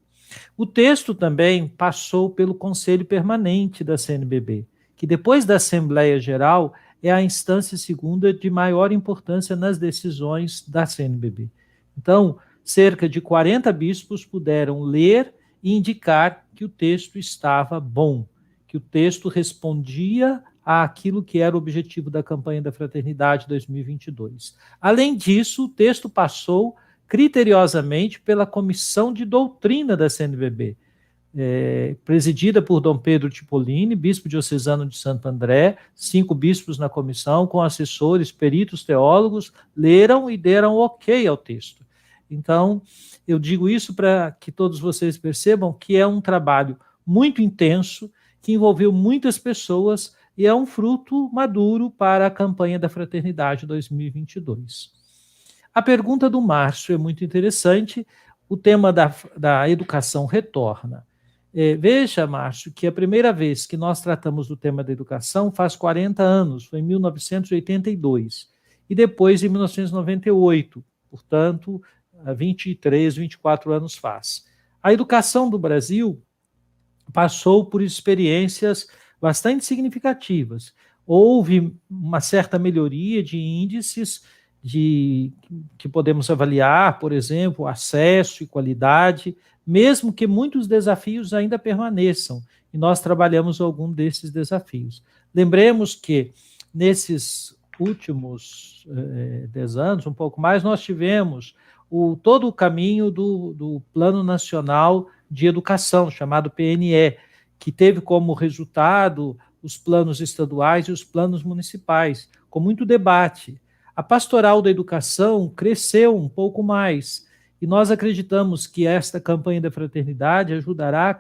O texto também passou pelo Conselho Permanente da CNBB, que depois da Assembleia Geral é a instância segunda de maior importância nas decisões da CNBB. Então, cerca de 40 bispos puderam ler e indicar que o texto estava bom, que o texto respondia àquilo que era o objetivo da campanha da Fraternidade 2022. Além disso, o texto passou criteriosamente pela Comissão de Doutrina da CNBB, presidida por Dom Pedro Cipollini, bispo diocesano de Santo André, 5 bispos na comissão, com assessores, peritos, teólogos, leram e deram ok ao texto. Então, eu digo isso para que todos vocês percebam que é um trabalho muito intenso, que envolveu muitas pessoas e é um fruto maduro para a campanha da Fraternidade 2022. A pergunta do Márcio é muito interessante, o tema da educação retorna. Veja, Márcio, que a primeira vez que nós tratamos do tema da educação faz 40 anos, foi em 1982, e depois em 1998, portanto, 23, 24 anos faz. A educação do Brasil passou por experiências bastante significativas. Houve uma certa melhoria de índices que podemos avaliar, por exemplo, acesso e qualidade, mesmo que muitos desafios ainda permaneçam, e nós trabalhamos algum desses desafios. Lembremos que, nesses últimos 10 anos, um pouco mais, nós tivemos todo o caminho do Plano Nacional de Educação, chamado PNE, que teve como resultado os planos estaduais e os planos municipais, com muito debate. A pastoral da educação cresceu um pouco mais, e nós acreditamos que esta campanha da fraternidade ajudará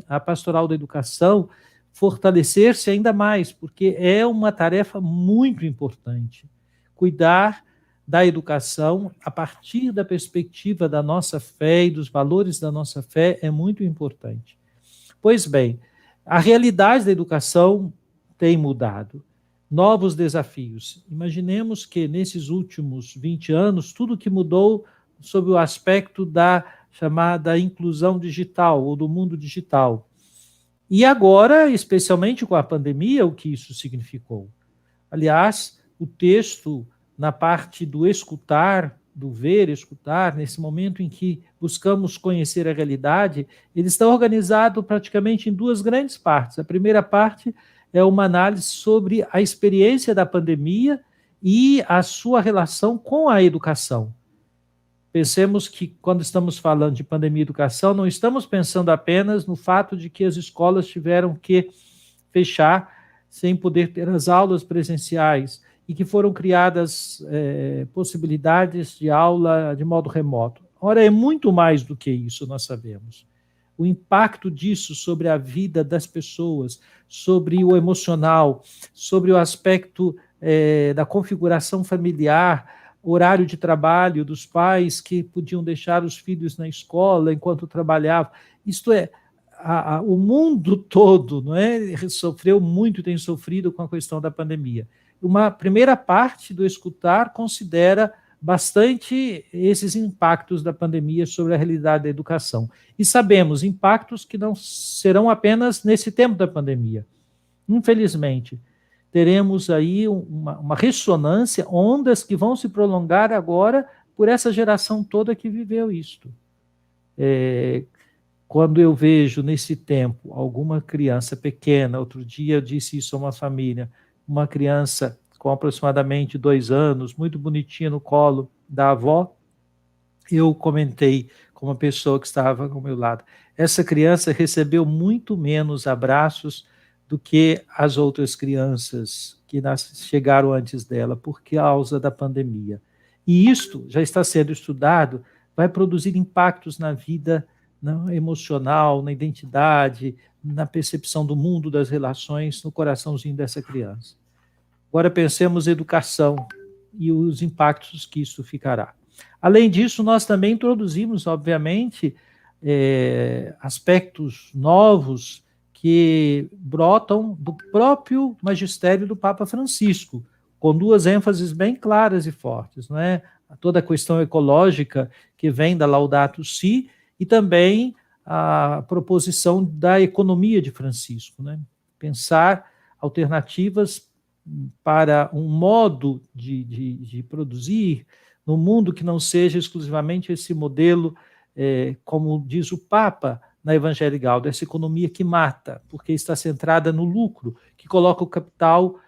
a pastoral da educação fortalecer-se ainda mais, porque é uma tarefa muito importante. Cuidar da educação a partir da perspectiva da nossa fé e dos valores da nossa fé é muito importante. Pois bem, a realidade da educação tem mudado. Novos desafios. Imaginemos que nesses últimos 20 anos, tudo que mudou sob o aspecto da chamada inclusão digital ou do mundo digital. E agora, especialmente com a pandemia, o que isso significou? Aliás, o texto, na parte do escutar, do ver, escutar, nesse momento em que buscamos conhecer a realidade, ele está organizado praticamente em 2 grandes partes. A primeira parte é uma análise sobre a experiência da pandemia e a sua relação com a educação. Pensemos que, quando estamos falando de pandemia e educação, não estamos pensando apenas no fato de que as escolas tiveram que fechar sem poder ter as aulas presenciais e que foram criadas possibilidades de aula de modo remoto. Ora, é muito mais do que isso, nós sabemos. O impacto disso sobre a vida das pessoas, sobre o emocional, sobre o aspecto da configuração familiar, horário de trabalho dos pais que podiam deixar os filhos na escola enquanto trabalhavam. Isto é, o mundo todo, não é, sofreu muito e tem sofrido com a questão da pandemia. Uma primeira parte do escutar considera bastante esses impactos da pandemia sobre a realidade da educação. E sabemos, impactos que não serão apenas nesse tempo da pandemia. Infelizmente, teremos aí uma ressonância, ondas que vão se prolongar agora por essa geração toda que viveu isto. Quando eu vejo nesse tempo alguma criança pequena, outro dia eu disse isso a uma família, uma criança com aproximadamente 2 anos, muito bonitinha no colo da avó, eu comentei com uma pessoa que estava ao meu lado, essa criança recebeu muito menos abraços do que as outras crianças que chegaram antes dela por causa da pandemia. E isto já está sendo estudado, vai produzir impactos na vida, né, emocional, na identidade, na percepção do mundo, das relações, no coraçãozinho dessa criança. Agora pensemos em educação e os impactos que isso ficará. Além disso, nós também introduzimos, obviamente, aspectos novos que brotam do próprio magistério do Papa Francisco, com duas ênfases bem claras e fortes, não é? Toda a questão ecológica que vem da Laudato Si e também a proposição da economia de Francisco, né? Pensar alternativas para um modo de produzir no mundo que não seja exclusivamente esse modelo, como diz o Papa na Evangelii Gaudium, essa economia que mata, porque está centrada no lucro, que coloca o capital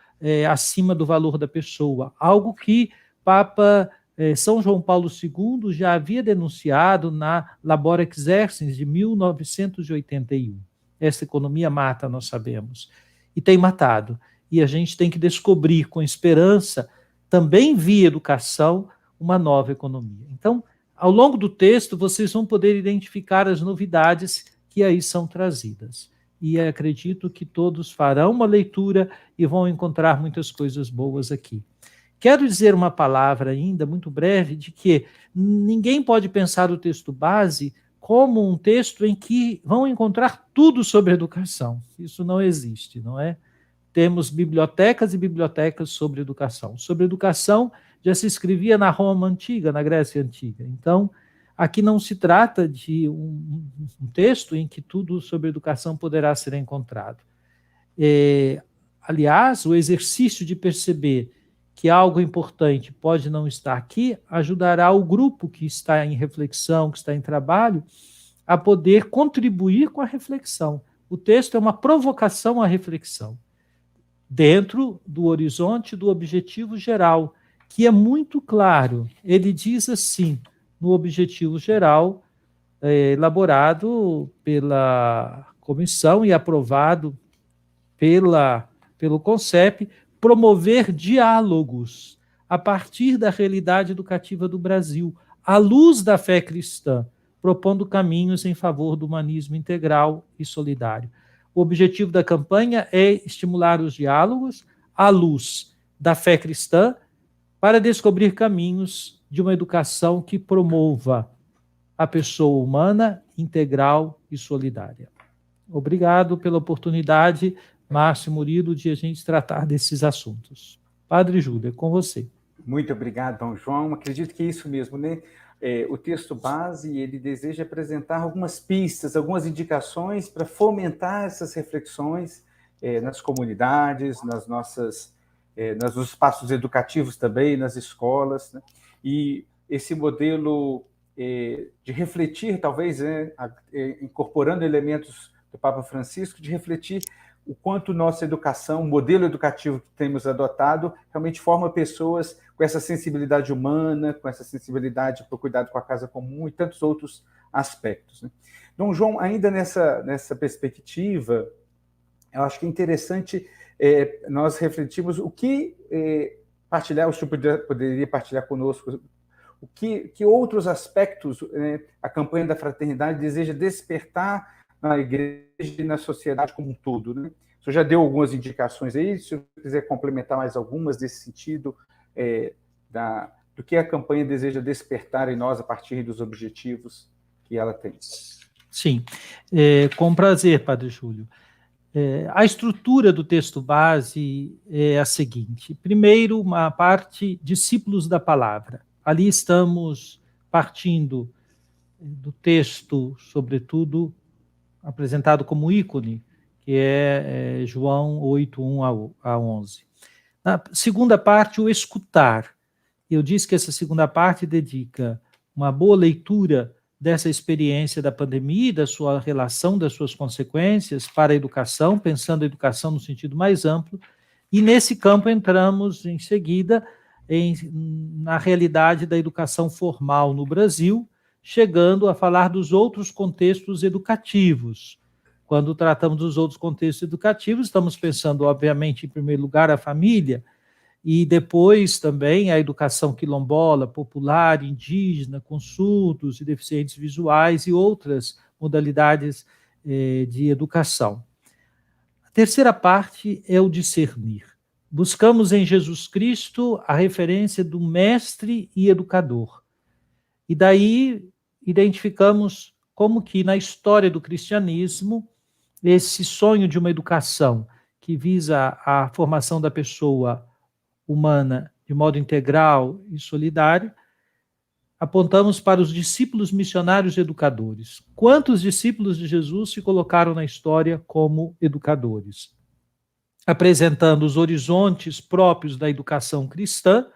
acima do valor da pessoa, algo que Papa São João Paulo II já havia denunciado na Labor Exercens de 1981. Essa economia mata, nós sabemos, e tem matado. E a gente tem que descobrir com esperança, também via educação, uma nova economia. Então, ao longo do texto, vocês vão poder identificar as novidades que aí são trazidas. E acredito que todos farão uma leitura e vão encontrar muitas coisas boas aqui. Quero dizer uma palavra ainda, muito breve, de que ninguém pode pensar o texto base como um texto em que vão encontrar tudo sobre educação. Isso não existe, não é? Temos bibliotecas e bibliotecas sobre educação. Sobre educação já se escrevia na Roma Antiga, na Grécia Antiga. Então, aqui não se trata de um texto em que tudo sobre educação poderá ser encontrado. Aliás, o exercício de perceber que algo importante pode não estar aqui ajudará o grupo que está em reflexão, que está em trabalho, a poder contribuir com a reflexão. O texto é uma provocação à reflexão, dentro do horizonte do objetivo geral, que é muito claro. Ele diz assim, no objetivo geral, elaborado pela comissão e aprovado pelo CONCEP, promover diálogos a partir da realidade educativa do Brasil, à luz da fé cristã, propondo caminhos em favor do humanismo integral e solidário. O objetivo da campanha é estimular os diálogos à luz da fé cristã para descobrir caminhos de uma educação que promova a pessoa humana, integral e solidária. Obrigado pela oportunidade, Márcio e Murilo, de a gente tratar desses assuntos. Padre Júlio, é com você. Muito obrigado, Dom João. Acredito que é isso mesmo, né? O texto base, ele deseja apresentar algumas pistas, algumas indicações para fomentar essas reflexões nas comunidades, nos espaços educativos também, nas escolas, né? E esse modelo de refletir, talvez, incorporando elementos do Papa Francisco, de refletir o quanto nossa educação, o modelo educativo que temos adotado, realmente forma pessoas com essa sensibilidade humana, com essa sensibilidade para o cuidado com a casa comum e tantos outros aspectos, né? Dom João, ainda nessa perspectiva, eu acho que é interessante nós refletirmos o que o senhor poderia partilhar conosco, que outros aspectos a campanha da fraternidade deseja despertar na igreja e na sociedade como um todo, né? O senhor já deu algumas indicações aí, se eu quiser complementar mais algumas desse sentido, do que a campanha deseja despertar em nós a partir dos objetivos que ela tem. Sim, com prazer, Padre Júlio. A estrutura do texto base é a seguinte. Primeiro, uma parte, discípulos da palavra. Ali estamos partindo do texto, sobretudo, apresentado como ícone, que é João 8, 1 a 11. Na segunda parte, o escutar. Eu disse que essa segunda parte dedica uma boa leitura dessa experiência da pandemia, da sua relação, das suas consequências para a educação, pensando a educação no sentido mais amplo, e nesse campo entramos em seguida na realidade da educação formal no Brasil, chegando a falar dos outros contextos educativos, quando tratamos dos outros contextos educativos, estamos pensando, obviamente, em primeiro lugar, a família, e depois também a educação quilombola, popular, indígena, com surdos e deficientes visuais e outras modalidades de educação. A terceira parte é o discernir. Buscamos em Jesus Cristo a referência do mestre e educador. E daí identificamos como que na história do cristianismo, esse sonho de uma educação que visa a formação da pessoa humana de modo integral e solidário, apontamos para os discípulos missionários educadores. Quantos discípulos de Jesus se colocaram na história como educadores? Apresentando os horizontes próprios da educação cristã,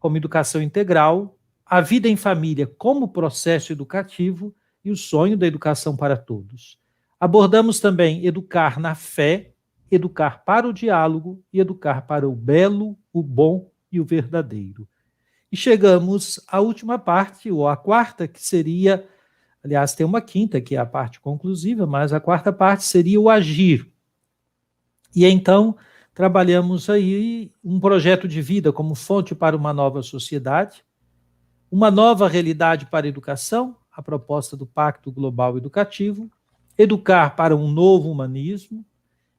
como educação integral, a vida em família como processo educativo e o sonho da educação para todos. Abordamos também educar na fé, educar para o diálogo e educar para o belo, o bom e o verdadeiro. E chegamos à última parte, ou à quarta, que seria, aliás, tem uma quinta, que é a parte conclusiva, mas a quarta parte seria o agir. E então, trabalhamos aí um projeto de vida como fonte para uma nova sociedade, uma nova realidade para a educação, a proposta do Pacto Global Educativo, educar para um novo humanismo.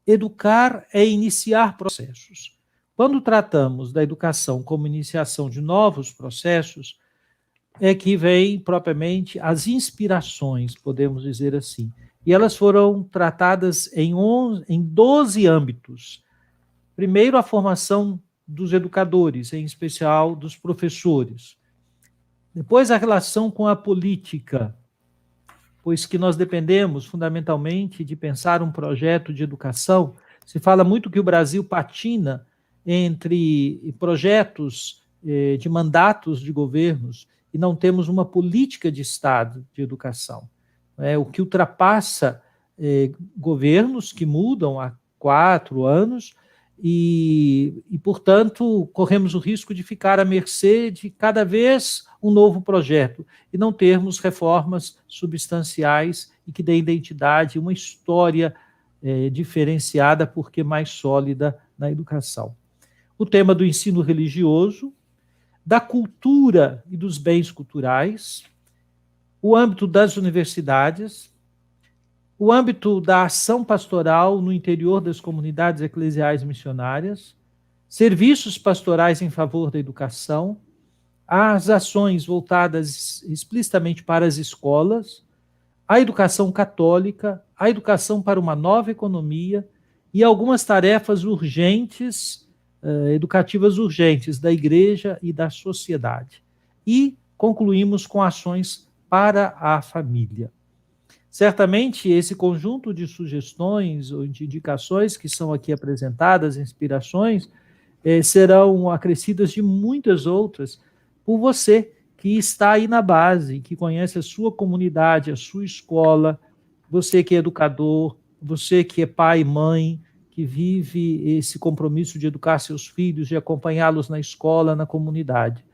Educar é iniciar processos. Quando tratamos da educação como iniciação de novos processos, é que vem propriamente as inspirações, podemos dizer assim. E elas foram tratadas em 12 âmbitos. Primeiro, a formação dos educadores, em especial dos professores. Depois, a relação com a política, pois que nós dependemos fundamentalmente de pensar um projeto de educação. Se fala muito que o Brasil patina entre projetos de mandatos de governos e não temos uma política de Estado de educação. O que ultrapassa governos que mudam há 4 anos e, portanto, corremos o risco de ficar à mercê de cada vez um novo projeto e não termos reformas substanciais e que dêem identidade, uma história diferenciada, porque mais sólida na educação. O tema do ensino religioso, da cultura e dos bens culturais, o âmbito das universidades, o âmbito da ação pastoral no interior das comunidades eclesiais missionárias, serviços pastorais em favor da educação, as ações voltadas explicitamente para as escolas, a educação católica, a educação para uma nova economia e algumas tarefas urgentes, educativas urgentes da igreja e da sociedade. E concluímos com ações para a família. Certamente, esse conjunto de sugestões ou de indicações que são aqui apresentadas, inspirações, serão acrescidas de muitas outras por você que está aí na base, que conhece a sua comunidade, a sua escola, você que é educador, você que é pai e mãe, que vive esse compromisso de educar seus filhos, de acompanhá-los na escola, na comunidade.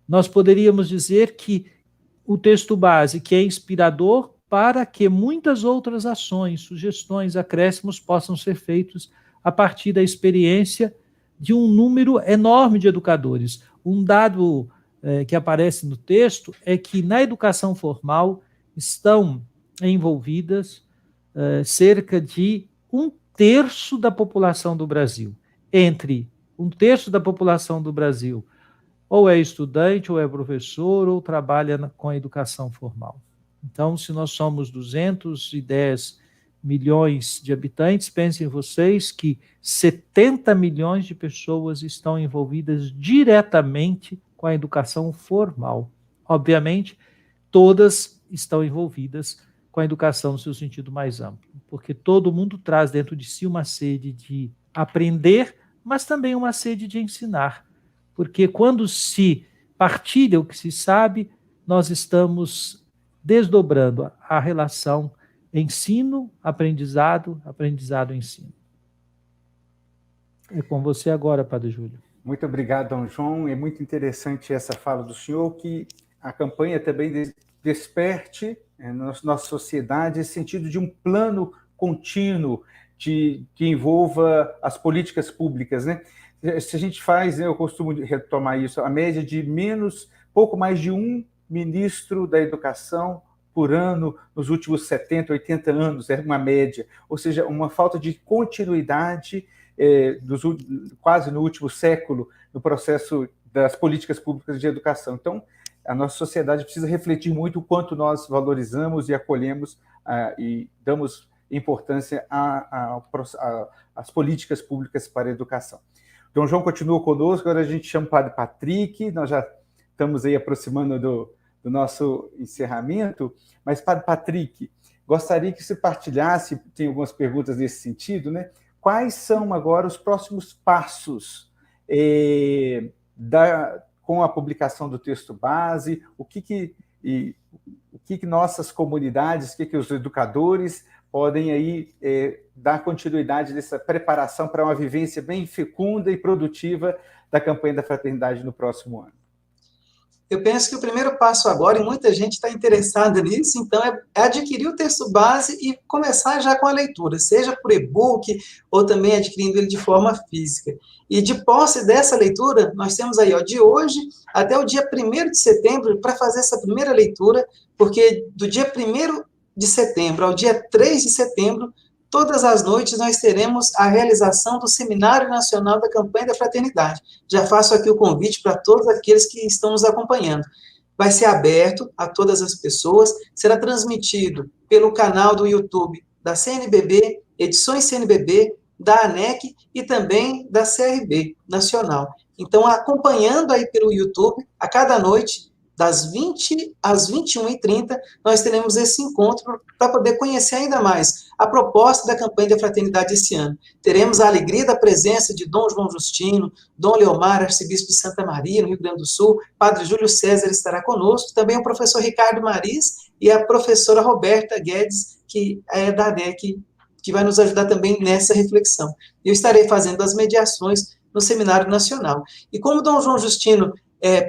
Nós poderíamos dizer que o texto base, que é inspirador, para que muitas outras ações, sugestões, acréscimos possam ser feitos a partir da experiência de um número enorme de educadores. Um dado que aparece no texto é que na educação formal estão envolvidas cerca de 1/3 da população do Brasil. Entre 1/3 da população do Brasil ou é estudante, ou é professor, ou trabalha com a educação formal. Então, se nós somos 210 milhões de habitantes, pensem vocês que 70 milhões de pessoas estão envolvidas diretamente com a educação formal. Obviamente, todas estão envolvidas com a educação no seu sentido mais amplo, porque todo mundo traz dentro de si uma sede de aprender, mas também uma sede de ensinar, porque quando se partilha o que se sabe, nós estamos desdobrando a relação ensino, aprendizado, aprendizado-ensino. É com você agora, Padre Júlio. Muito obrigado, Dom João. É muito interessante essa fala do senhor, que a campanha também desperte na nossa sociedade esse sentido de um plano contínuo que envolva as políticas públicas, né? Se a gente faz, eu costumo retomar isso, a média de pouco mais de um ministro da educação por ano nos últimos 70, 80 anos, é uma média, ou seja, uma falta de continuidade quase no último século no processo das políticas públicas de educação. Então, a nossa sociedade precisa refletir muito o quanto nós valorizamos e acolhemos e damos importância às políticas públicas para a educação. Dom João continua conosco, agora a gente chama o Padre Patrick, nós já estamos aí aproximando do nosso encerramento, mas, Padre Patrick, gostaria que você partilhasse, tem algumas perguntas nesse sentido, né? Quais são agora os próximos passos com a publicação do texto base, o que nossas comunidades, o que os educadores podem aí dar continuidade dessa preparação para uma vivência bem fecunda e produtiva da campanha da fraternidade no próximo ano? Eu penso que o primeiro passo agora, e muita gente está interessada nisso, então é adquirir o texto base e começar já com a leitura, seja por e-book ou também adquirindo ele de forma física. E de posse dessa leitura, nós temos aí, de hoje até o dia 1º de setembro, para fazer essa primeira leitura, porque do dia 1º de setembro ao dia 3 de setembro, todas as noites nós teremos a realização do Seminário Nacional da Campanha da Fraternidade. Já faço aqui o convite para todos aqueles que estão nos acompanhando. Vai ser aberto a todas as pessoas, será transmitido pelo canal do YouTube da CNBB, Edições CNBB, da ANEC e também da CRB Nacional. Então, acompanhando aí pelo YouTube, a cada noite, das 20 às 21h30, nós teremos esse encontro para poder conhecer ainda mais a proposta da campanha da fraternidade esse ano. Teremos a alegria da presença de Dom João Justino, Dom Leomar, arcebispo de Santa Maria, no Rio Grande do Sul, Padre Júlio César estará conosco, também o professor Ricardo Maris e a professora Roberta Guedes, que é da ANEC, que vai nos ajudar também nessa reflexão. Eu estarei fazendo as mediações no Seminário Nacional. E como Dom João Justino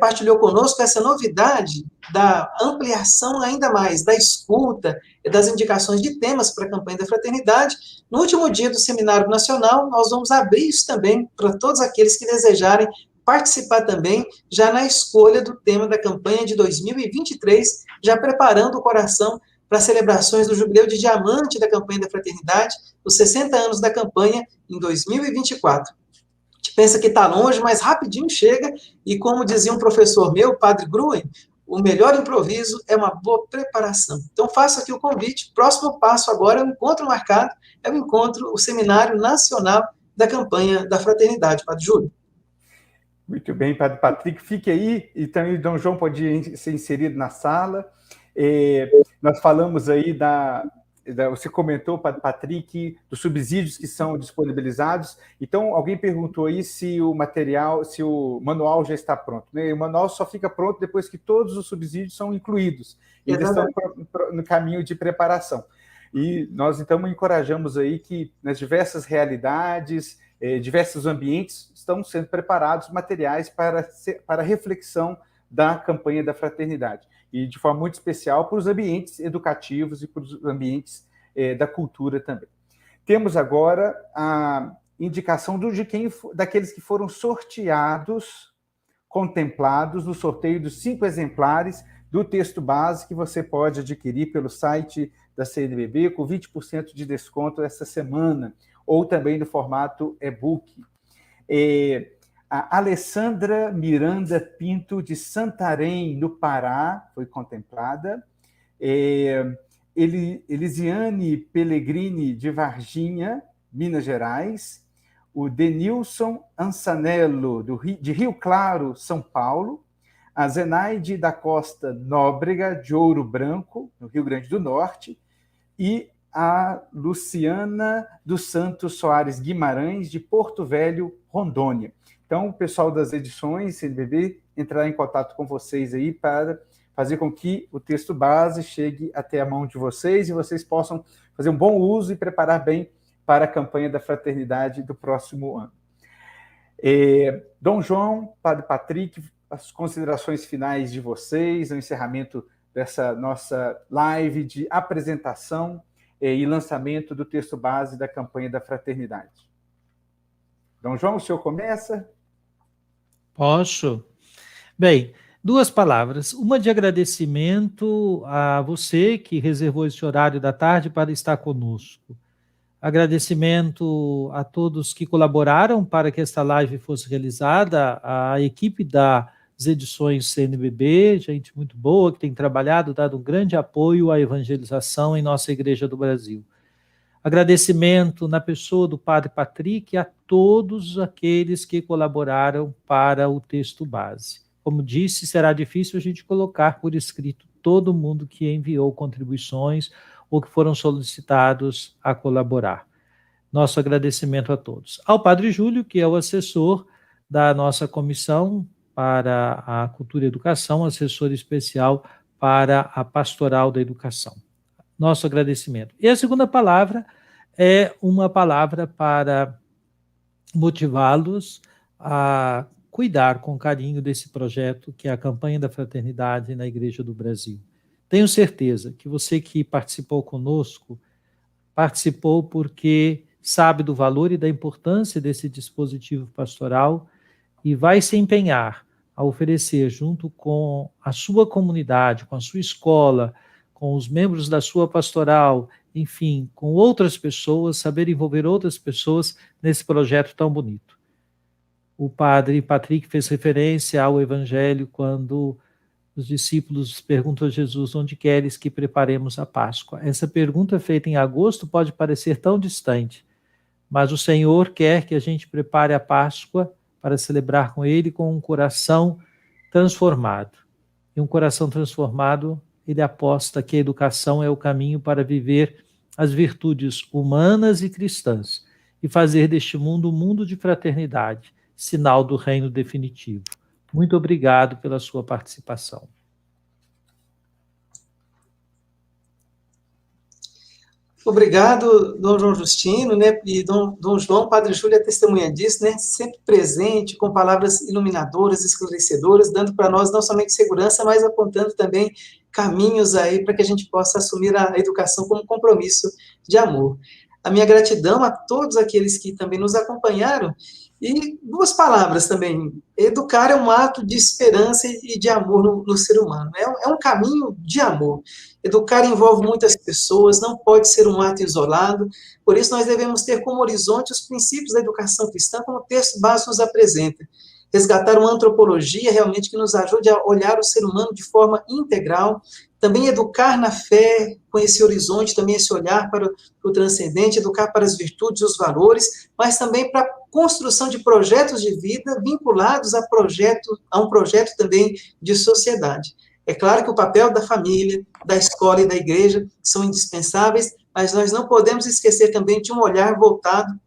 partilhou conosco essa novidade da ampliação ainda mais da escuta, das indicações de temas para a campanha da fraternidade, no último dia do Seminário Nacional, nós vamos abrir isso também para todos aqueles que desejarem participar também, já na escolha do tema da campanha de 2023, já preparando o coração para as celebrações do Jubileu de Diamante da campanha da fraternidade, os 60 anos da campanha em 2024. Pensa que está longe, mas rapidinho chega, e como dizia um professor meu, o Padre Gruen, o melhor improviso é uma boa preparação. Então, faço aqui o convite, próximo passo agora é o encontro marcado, é o Seminário Nacional da Campanha da Fraternidade, Padre Júlio. Muito bem, Padre Patrick, fique aí, e também o Dom João pode ser inserido na sala. Nós falamos aí você comentou, Padre Patrick, dos subsídios que são disponibilizados. Então, alguém perguntou aí se o manual já está pronto, né? O manual só fica pronto depois que todos os subsídios são incluídos. Eles estão no caminho de preparação. E nós, então, encorajamos aí que nas diversas realidades, diversos ambientes, estão sendo preparados materiais para reflexão da campanha da fraternidade. E de forma muito especial para os ambientes educativos e para os ambientes da cultura também. Temos agora a indicação daqueles que foram sorteados, contemplados no sorteio dos 5 exemplares do texto base que você pode adquirir pelo site da CNBB com 20% de desconto essa semana, ou também no formato e-book. A Alessandra Miranda Pinto, de Santarém, no Pará, foi contemplada. Elisiane Pellegrini, de Varginha, Minas Gerais. O Denilson Ansanello, de Rio Claro, São Paulo. A Zenaide da Costa Nóbrega, de Ouro Branco, no Rio Grande do Norte. E a Luciana dos Santos Soares Guimarães, de Porto Velho, Rondônia. Então, o pessoal das edições CNBB entrará em contato com vocês aí para fazer com que o texto base chegue até a mão de vocês e vocês possam fazer um bom uso e preparar bem para a campanha da fraternidade do próximo ano. Dom João, Padre Patrick, as considerações finais de vocês, o encerramento dessa nossa live de apresentação e lançamento do texto base da campanha da fraternidade. Dom João, o senhor começa? Posso? Bem, duas palavras. Uma de agradecimento a você que reservou esse horário da tarde para estar conosco. Agradecimento a todos que colaboraram para que esta live fosse realizada, a equipe das edições CNBB, gente muito boa, que tem trabalhado, dado um grande apoio à evangelização em nossa Igreja do Brasil. Agradecimento na pessoa do Padre Patrick e a todos aqueles que colaboraram para o texto base. Como disse, será difícil a gente colocar por escrito todo mundo que enviou contribuições ou que foram solicitados a colaborar. Nosso agradecimento a todos. Ao Padre Júlio, que é o assessor da nossa comissão para a cultura e educação, assessor especial para a pastoral da educação. Nosso agradecimento. E a segunda palavra é uma palavra para motivá-los a cuidar com carinho desse projeto que é a campanha da fraternidade na Igreja do Brasil. Tenho certeza que você que participou conosco, participou porque sabe do valor e da importância desse dispositivo pastoral e vai se empenhar a oferecer, junto com a sua comunidade, com a sua escola, com os membros da sua pastoral, enfim, com outras pessoas, saber envolver outras pessoas nesse projeto tão bonito. O Padre Patrick fez referência ao Evangelho quando os discípulos perguntam a Jesus: onde queres que preparemos a Páscoa? Essa pergunta feita em agosto pode parecer tão distante, mas o Senhor quer que a gente prepare a Páscoa para celebrar com Ele com um coração transformado. E um coração transformado, ele aposta que a educação é o caminho para viver as virtudes humanas e cristãs e fazer deste mundo um mundo de fraternidade, sinal do reino definitivo. Muito obrigado pela sua participação. Obrigado, Dom João Justino, né? E Dom João, Padre Júlio é testemunha disso, né? Sempre presente, com palavras iluminadoras, esclarecedoras, dando para nós não somente segurança, mas apontando também caminhos aí para que a gente possa assumir a educação como compromisso de amor. A minha gratidão a todos aqueles que também nos acompanharam. E duas palavras também: educar é um ato de esperança e de amor no ser humano, é um caminho de amor. Educar envolve muitas pessoas, não pode ser um ato isolado, por isso nós devemos ter como horizonte os princípios da educação cristã, como o texto básico nos apresenta. Resgatar uma antropologia realmente que nos ajude a olhar o ser humano de forma integral, também educar na fé, com esse horizonte, também esse olhar para o transcendente, educar para as virtudes e os valores, mas também para a construção de projetos de vida vinculados a um projeto também de sociedade. É claro que o papel da família, da escola e da igreja são indispensáveis, mas nós não podemos esquecer também de um olhar voltado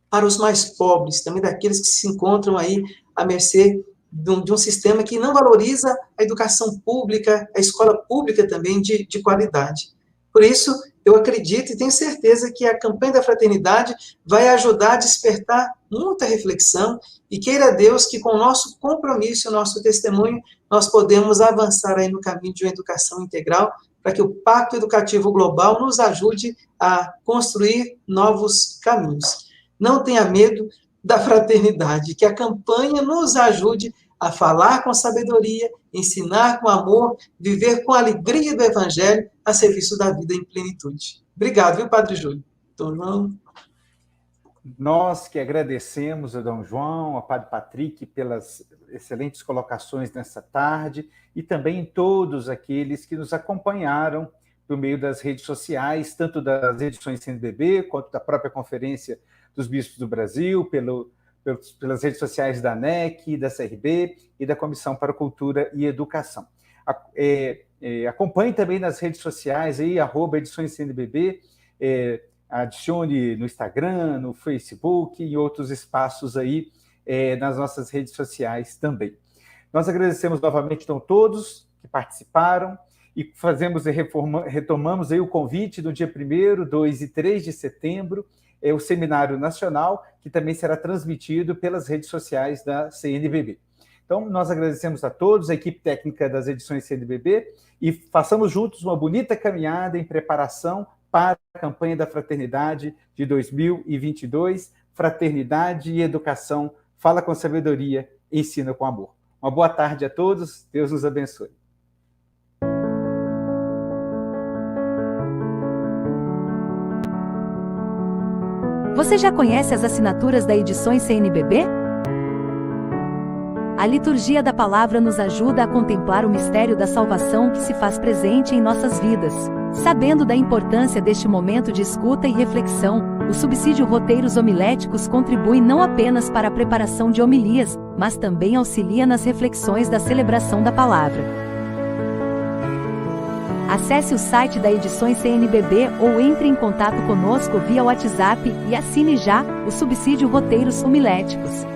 para os mais pobres, também daqueles que se encontram aí à mercê de um sistema que não valoriza a educação pública, a escola pública também de qualidade. Por isso, eu acredito e tenho certeza que a campanha da fraternidade vai ajudar a despertar muita reflexão e queira Deus que com o nosso compromisso, o nosso testemunho, nós podemos avançar aí no caminho de uma educação integral para que o Pacto Educativo Global nos ajude a construir novos caminhos. Não tenha medo da fraternidade, que a campanha nos ajude a falar com sabedoria, ensinar com amor, viver com a alegria do Evangelho a serviço da vida em plenitude. Obrigado, viu, Padre Júlio? Dom João. Nós que agradecemos a Dom João, a Padre Patrick, pelas excelentes colocações nessa tarde e também todos aqueles que nos acompanharam por meio das redes sociais, tanto das edições CNBB, quanto da própria Conferência dos Bispos do Brasil, pelas redes sociais da ANEC, da CRB e da Comissão para Cultura e Educação. Acompanhe também nas redes sociais, aí, @ediçõesCNBB, adicione no Instagram, no Facebook e em outros espaços aí, nas nossas redes sociais também. Nós agradecemos novamente, então, todos que participaram e retomamos aí o convite no dia 1º, 2 e 3 de setembro, o Seminário Nacional, que também será transmitido pelas redes sociais da CNBB. Então, nós agradecemos a todos, a equipe técnica das edições CNBB, e façamos juntos uma bonita caminhada em preparação para a campanha da Fraternidade de 2022, Fraternidade e Educação, fala com sabedoria, ensina com amor. Uma boa tarde a todos, Deus nos abençoe. Você já conhece as assinaturas da Edições CNBB? A liturgia da palavra nos ajuda a contemplar o mistério da salvação que se faz presente em nossas vidas. Sabendo da importância deste momento de escuta e reflexão, o subsídio Roteiros Homiléticos contribui não apenas para a preparação de homilias, mas também auxilia nas reflexões da celebração da palavra. Acesse o site da Edições CNBB ou entre em contato conosco via WhatsApp e assine já o subsídio Roteiros Homiléticos.